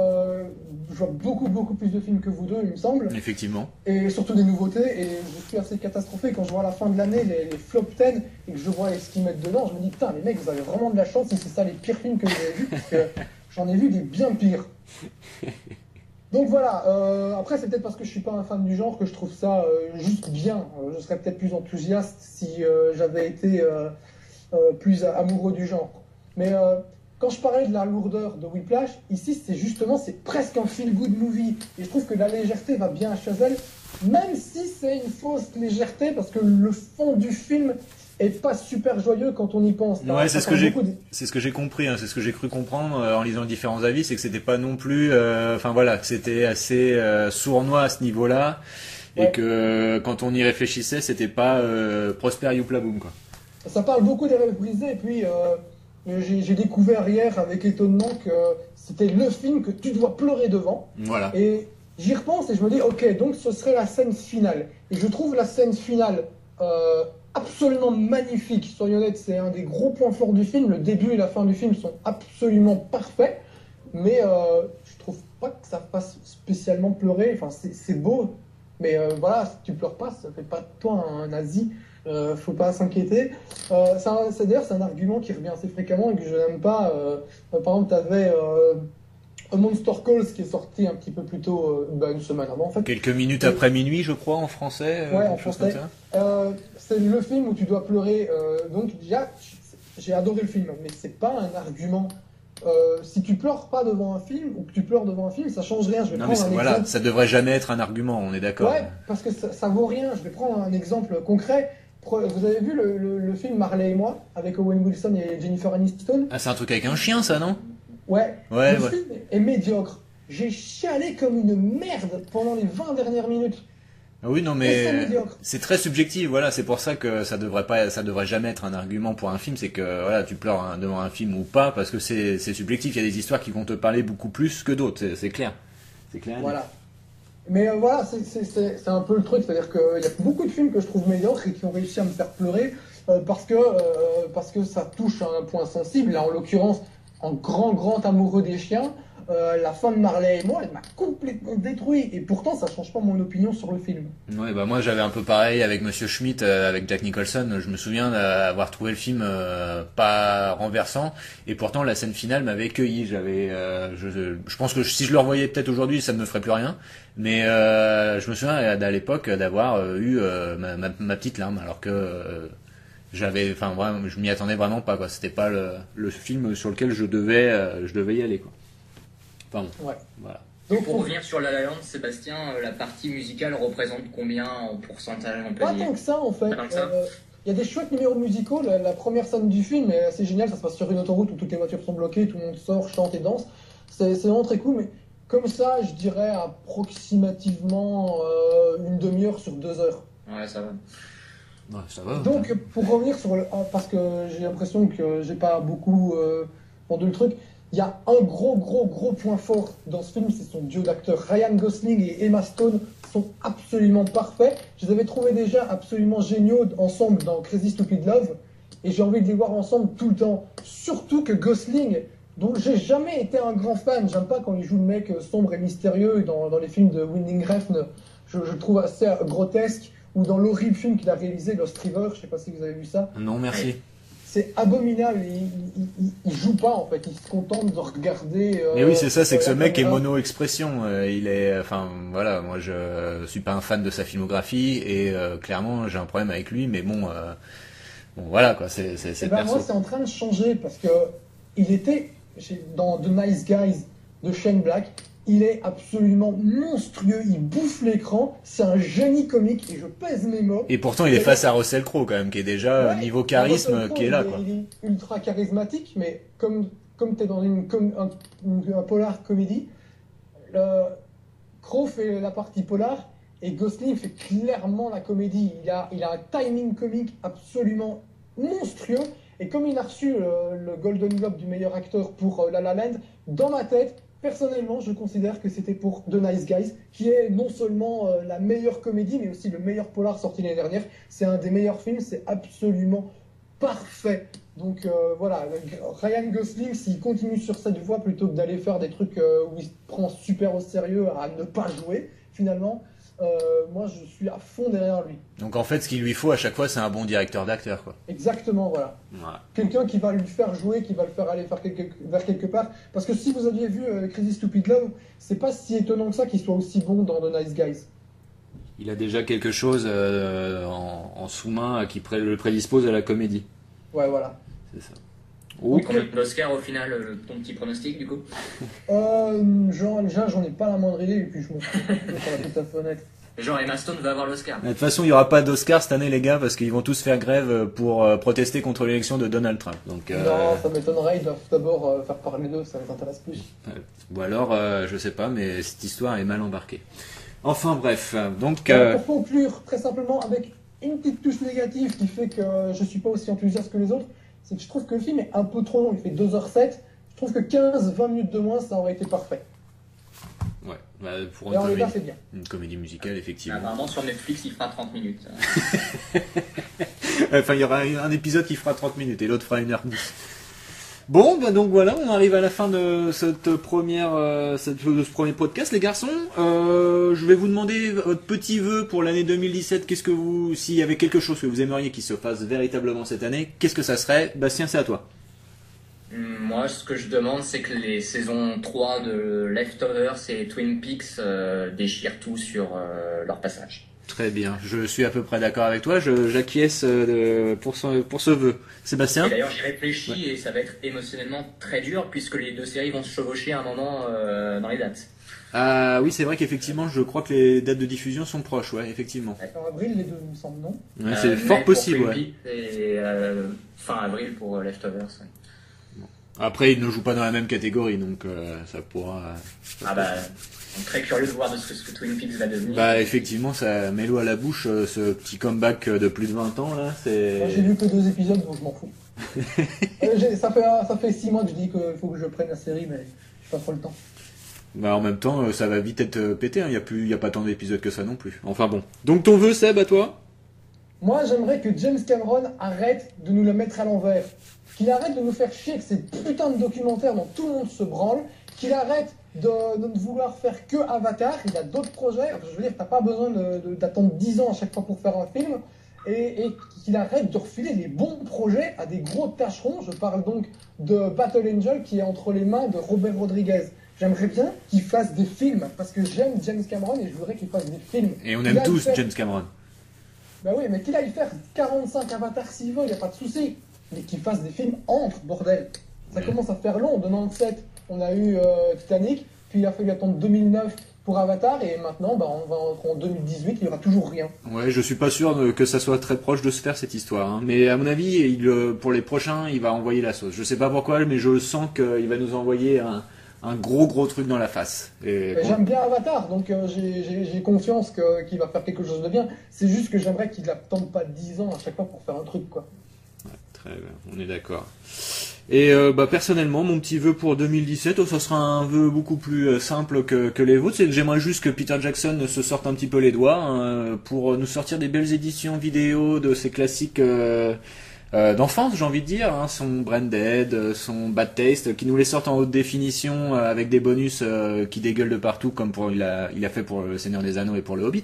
je vois beaucoup plus de films que vous deux, il me semble. Effectivement. Et surtout des nouveautés. Et je suis assez catastrophé quand je vois à la fin de l'année les flop 10 et que je vois ce qu'ils mettent dedans. Je me dis, putain, les mecs, vous avez vraiment de la chance si c'est ça les pires films que vous avez vus, parce que j'en ai vu des bien pires. Donc voilà, après c'est peut-être parce que je suis pas un fan du genre que je trouve ça juste bien. Je serais peut-être plus enthousiaste si j'avais été plus amoureux du genre. Mais quand je parlais de la lourdeur de Whiplash, ici c'est presque un feel-good movie. Et je trouve que la légèreté va bien à Chazelle, même si c'est une fausse légèreté, parce que le fond du film est pas super joyeux quand on y pense. Ouais, c'est ce que j'ai compris, hein, c'est ce que j'ai cru comprendre en lisant les différents avis, c'est que c'était pas non plus, enfin voilà, que c'était assez sournois à ce niveau-là, ouais. Et que quand on y réfléchissait, c'était pas Prosper Youpla Boom, quoi. Ça parle beaucoup des rêves brisés, et puis j'ai découvert hier avec étonnement que c'était le film que tu dois pleurer devant. Voilà. Et j'y repense et je me dis, ok, donc ce serait la scène finale. Et je trouve la scène finale absolument magnifique. Soyons honnêtes, c'est un des gros points forts du film. Le début et la fin du film sont absolument parfaits, mais je trouve pas que ça fasse spécialement pleurer. Enfin, c'est beau, mais voilà, si tu pleures pas, ça fait pas de toi un nazi. Faut pas s'inquiéter. D'ailleurs, c'est un argument qui revient assez fréquemment et que je n'aime pas. Par exemple, tu avais A Monster Calls qui est sorti un petit peu plus tôt, une semaine avant en fait. Quelques minutes après minuit, je crois, en français. Ouais, en français. C'est le film où tu dois pleurer. Donc déjà, j'ai adoré le film, mais c'est pas un argument. Si tu pleures pas devant un film ou que tu pleures devant un film, ça change rien. Je vais prendre un exemple. Ça devrait jamais être un argument, on est d'accord. Ouais, parce que ça vaut rien. Je vais prendre un exemple concret. Vous avez vu le film Marley et moi avec Owen Wilson et Jennifer Aniston? Ah, c'est un truc avec un chien, ça, non? Ouais. Le film est médiocre. J'ai chialé comme une merde pendant les 20 dernières minutes. Ah oui, non, mais c'est très subjectif. Voilà, c'est pour ça que ça devrait jamais être un argument pour un film. C'est que voilà, tu pleures devant un film ou pas, parce que c'est subjectif. Il y a des histoires qui vont te parler beaucoup plus que d'autres. C'est clair. C'est clair. Voilà. Mais voilà, c'est un peu le truc, c'est-à-dire qu'il y a beaucoup de films que je trouve médiocres et qui ont réussi à me faire pleurer parce que ça touche à un point sensible. Là, en l'occurrence, un grand amoureux des chiens, la fin de Marley et moi, elle m'a complètement détruit. Et pourtant, ça change pas mon opinion sur le film. Ouais, bah moi j'avais un peu pareil avec Monsieur Schmidt, avec Jack Nicholson. Je me souviens d'avoir trouvé le film pas renversant, et pourtant la scène finale m'avait cueilli. Je pense que si je le revoyais peut-être aujourd'hui, ça ne me ferait plus rien. Mais je me souviens à l'époque d'avoir eu ma petite larme, alors que vraiment, je m'y attendais vraiment pas, quoi. C'était pas le film sur lequel je devais y aller, quoi. Enfin bon, Ouais. voilà. Donc, Pour revenir sur La La Land, Sébastien, la partie musicale représente combien en pourcentage, on peut pas dire? tant que ça, en fait. Pas tant que ça. Il y a des chouettes numéros musicaux. La première scène du film est assez géniale. Ça se passe sur une autoroute où toutes les voitures sont bloquées, tout le monde sort, chante et danse. C'est vraiment très cool. Mais comme ça, je dirais approximativement une demi-heure sur 2 heures. Ouais, ça va. Ouais, ça va. Donc, pour revenir sur parce que j'ai l'impression que j'ai pas beaucoup vendu le truc, il y a un gros point fort dans ce film, c'est son duo d'acteurs. Ryan Gosling et Emma Stone sont absolument parfaits. Je les avais trouvés déjà absolument géniaux ensemble dans Crazy Stupid Love, et j'ai envie de les voir ensemble tout le temps. Surtout que Gosling, dont j'ai jamais été un grand fan, j'aime pas quand il joue le mec sombre et mystérieux dans les films de Winding Refn, je le trouve assez grotesque. Ou dans l'horrible film qu'il a réalisé, Lost River, je sais pas si vous avez vu ça. Non, merci. C'est abominable, il joue pas en fait, il se contente de regarder. Mais oui, c'est ça, c'est que ce la mec est caméra. mono-expression. Voilà, moi je suis pas un fan de sa filmographie et clairement j'ai un problème avec lui, mais bon, voilà quoi, c'est Et ben perso. moi c'est en train de changer parce que il était dans The Nice Guys de Shane Black, il est absolument monstrueux, il bouffe l'écran, c'est un génie comique et je pèse mes mots. Et pourtant il est face à Russell Crowe quand même, qui est déjà Ouais, niveau charisme Russell Crowe, qui est là quoi. Il est ultra charismatique, mais comme tu es dans un polar comédie, Crowe fait la partie polar et Gosling fait clairement la comédie. Il a un timing comique absolument monstrueux. Et comme il a reçu le Golden Globe du meilleur acteur pour La La Land, dans ma tête, personnellement, je considère que c'était pour The Nice Guys, qui est non seulement la meilleure comédie, mais aussi le meilleur polar sorti l'année dernière. C'est un des meilleurs films, c'est absolument parfait. Donc voilà, Ryan Gosling, s'il continue sur cette voie plutôt que d'aller faire des trucs où il se prend super au sérieux à ne pas jouer, finalement, moi je suis à fond derrière lui. Donc en fait, ce qu'il lui faut à chaque fois, c'est un bon directeur d'acteur quoi. Exactement, voilà. Voilà. Quelqu'un qui va lui faire jouer, qui va le faire aller vers quelque part. Parce que si vous aviez vu Crazy Stupid Love, c'est pas si étonnant que ça qu'il soit aussi bon dans The Nice Guys. Il a déjà quelque chose en sous-main qui le prédispose à la comédie. Ouais, voilà. C'est ça. Oui. Combien d'Oscar au final, ton petit pronostic du coup? J'en ai pas la moindre idée, et puis je m'en fous, pour être tout à fait honnête. Genre Emma Stone va avoir l'Oscar. De toute façon, il n'y aura pas d'Oscar cette année, les gars, parce qu'ils vont tous faire grève pour protester contre l'élection de Donald Trump. Donc, Non, ça m'étonnerait, ils doivent d'abord faire parler d'eux, ça les intéresse plus. ou alors, je sais pas, mais cette histoire est mal embarquée. Enfin bref, donc... Pour conclure, très simplement, avec une petite touche négative qui fait que je suis pas aussi enthousiaste que les autres, c'est que je trouve que le film est un peu trop long, il fait 2h07. Je trouve que 15-20 minutes de moins, ça aurait été parfait. Ouais, bah, pour Et en l'état, c'est bien. une comédie musicale, effectivement. Apparemment sur Netflix il fera 30 minutes. Enfin, il y aura un épisode qui fera 30 minutes et l'autre fera 1h10. Bon, bah donc voilà, on arrive à la fin de cette première, de ce premier podcast, les garçons. Je vais vous demander votre petit vœu pour l'année 2017. S'il y avait quelque chose que vous aimeriez qu'il se fasse véritablement cette année, qu'est-ce que ça serait? Bastien, c'est à toi. Moi, ce que je demande, c'est que les saisons 3 de Leftovers et Twin Peaks déchirent tout sur leur passage. Très bien, je suis à peu près d'accord avec toi, j'acquiesce pour ce vœu. Sébastien? Et d'ailleurs, j'y réfléchis et ça va être émotionnellement très dur puisque les deux séries vont se chevaucher à un moment dans les dates. Ah oui, c'est vrai qu'effectivement, je crois que les dates de diffusion sont proches, ouais, effectivement. En avril, les deux, il me semble, non? Ouais, c'est fort mai possible, pour ouais. Twin Peaks et fin avril pour Leftovers. Ouais. Après, ils ne jouent pas dans la même catégorie, donc ça pourra... Ah bah, on est très curieux de voir de ce que Twin Peaks va devenir. Bah effectivement, ça met l'eau à la bouche, ce petit comeback de plus de 20 ans, là, c'est... Moi, j'ai vu que 2 épisodes, donc je m'en fous. Ça fait 6 mois que je dis qu'il faut que je prenne la série, mais j'ai pas trop le temps. Bah en même temps, ça va vite être pété, hein. Il y a pas tant d'épisodes que ça non plus. Enfin bon. Donc ton vœu, Seb, à toi? Moi, j'aimerais que James Cameron arrête de nous la mettre à l'envers. qu'il arrête de nous faire chier avec ces putains de documentaires dont tout le monde se branle, qu'il arrête de ne vouloir faire que Avatar, il a d'autres projets, enfin, je veux dire, t'as pas besoin d'attendre 10 ans à chaque fois pour faire un film, et qu'il arrête de refiler les bons projets à des gros tâcherons. Je parle donc de Battle Angel qui est entre les mains de Robert Rodriguez. J'aimerais bien qu'il fasse des films, parce que j'aime James Cameron et je voudrais qu'il fasse des films. Et on aime tous James Cameron. Bah oui, mais qu'il aille faire 45 avatars s'il veut, il n'y a pas de souci. Mais qu'il fasse des films entre, bordel. Ça commence à faire long. De 97, on a eu Titanic, puis il a fallu attendre 2009 pour Avatar, et maintenant, bah, on va en 2018, il n'y aura toujours rien. Ouais, je suis pas sûr que ça soit très proche de se faire cette histoire. Hein. Mais à mon avis, pour les prochains, il va envoyer la sauce. Je sais pas pourquoi, mais je sens qu'il va nous envoyer un gros truc dans la face. J'aime bien Avatar, donc j'ai confiance qu'il va faire quelque chose de bien. C'est juste que j'aimerais qu'il n'attende pas 10 ans à chaque fois pour faire un truc, quoi. Ouais, très bien, on est d'accord. Et personnellement, mon petit vœu pour 2017, ça sera un vœu beaucoup plus simple que les vôtres. C'est que j'aimerais juste que Peter Jackson se sorte un petit peu les doigts pour nous sortir des belles éditions vidéo de ces classiques d'enfance, j'ai envie de dire, hein, son Branded, son Bad Taste, qui nous les sortent en haute définition avec des bonus qui dégueulent de partout, comme il a fait pour le Seigneur des Anneaux et pour le Hobbit.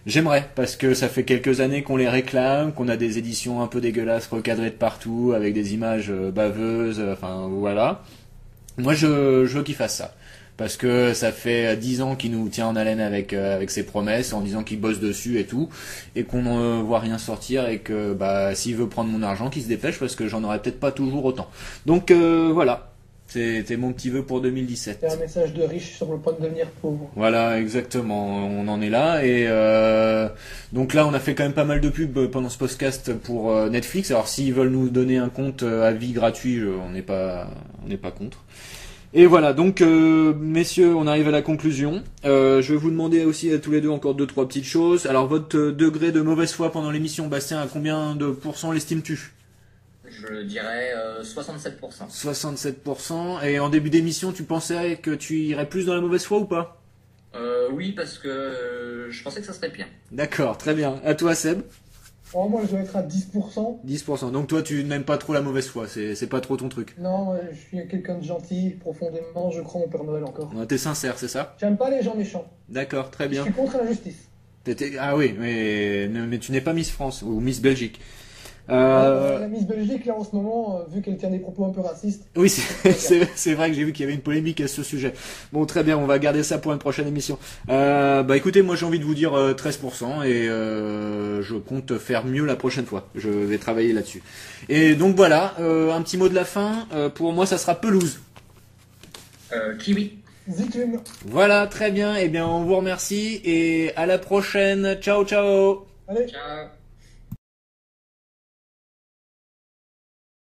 J'aimerais, parce que ça fait quelques années qu'on les réclame, qu'on a des éditions un peu dégueulasses recadrées de partout, avec des images baveuses, enfin voilà. Moi je veux qu'il fasse ça. Parce que ça fait 10 ans qu'il nous tient en haleine avec ses promesses, en disant qu'il bosse dessus et tout, et qu'on ne voit rien sortir, et que s'il veut prendre mon argent, qu'il se dépêche, parce que j'en aurai peut-être pas toujours autant. Donc voilà. C'était mon petit vœu pour 2017. C'est un message de riche sur le point de devenir pauvre. Voilà, exactement. On en est là. Et donc là, on a fait quand même pas mal de pubs pendant ce podcast pour Netflix. Alors s'ils veulent nous donner un compte à vie gratuit, on n'est pas contre. Et voilà, donc messieurs, on arrive à la conclusion. Je vais vous demander aussi à tous les deux encore 2-3 petites choses. Alors votre degré de mauvaise foi pendant l'émission, Bastien, à combien de pourcents l'estimes-tu ? Je dirais 67%. 67%. Et en début d'émission, tu pensais que tu irais plus dans la mauvaise foi ou pas ? Oui, parce que je pensais que ça serait pire. D'accord, très bien. À toi, Seb ? Oh, moi, je dois être à 10%. 10%. Donc toi, tu n'aimes pas trop la mauvaise foi, c'est pas trop ton truc. Non, je suis quelqu'un de gentil, profondément, je crois au Père Noël encore. T'es sincère, c'est ça ? J'aime pas les gens méchants. D'accord, très bien. Je suis contre l'injustice. Ah oui, mais tu n'es pas Miss France ou Miss Belgique. La Miss Belgique, là, en ce moment, vu qu'elle tient des propos un peu racistes. Oui, c'est vrai que j'ai vu qu'il y avait une polémique à ce sujet. Bon, très bien, on va garder ça pour une prochaine émission. Écoutez, moi j'ai envie de vous dire 13% et je compte faire mieux la prochaine fois. Je vais travailler là-dessus. Et donc voilà, un petit mot de la fin. Pour moi, ça sera pelouse. Kiwi. Zitoun. Voilà, très bien. Eh bien, on vous remercie et à la prochaine. Ciao, ciao. Allez. Ciao.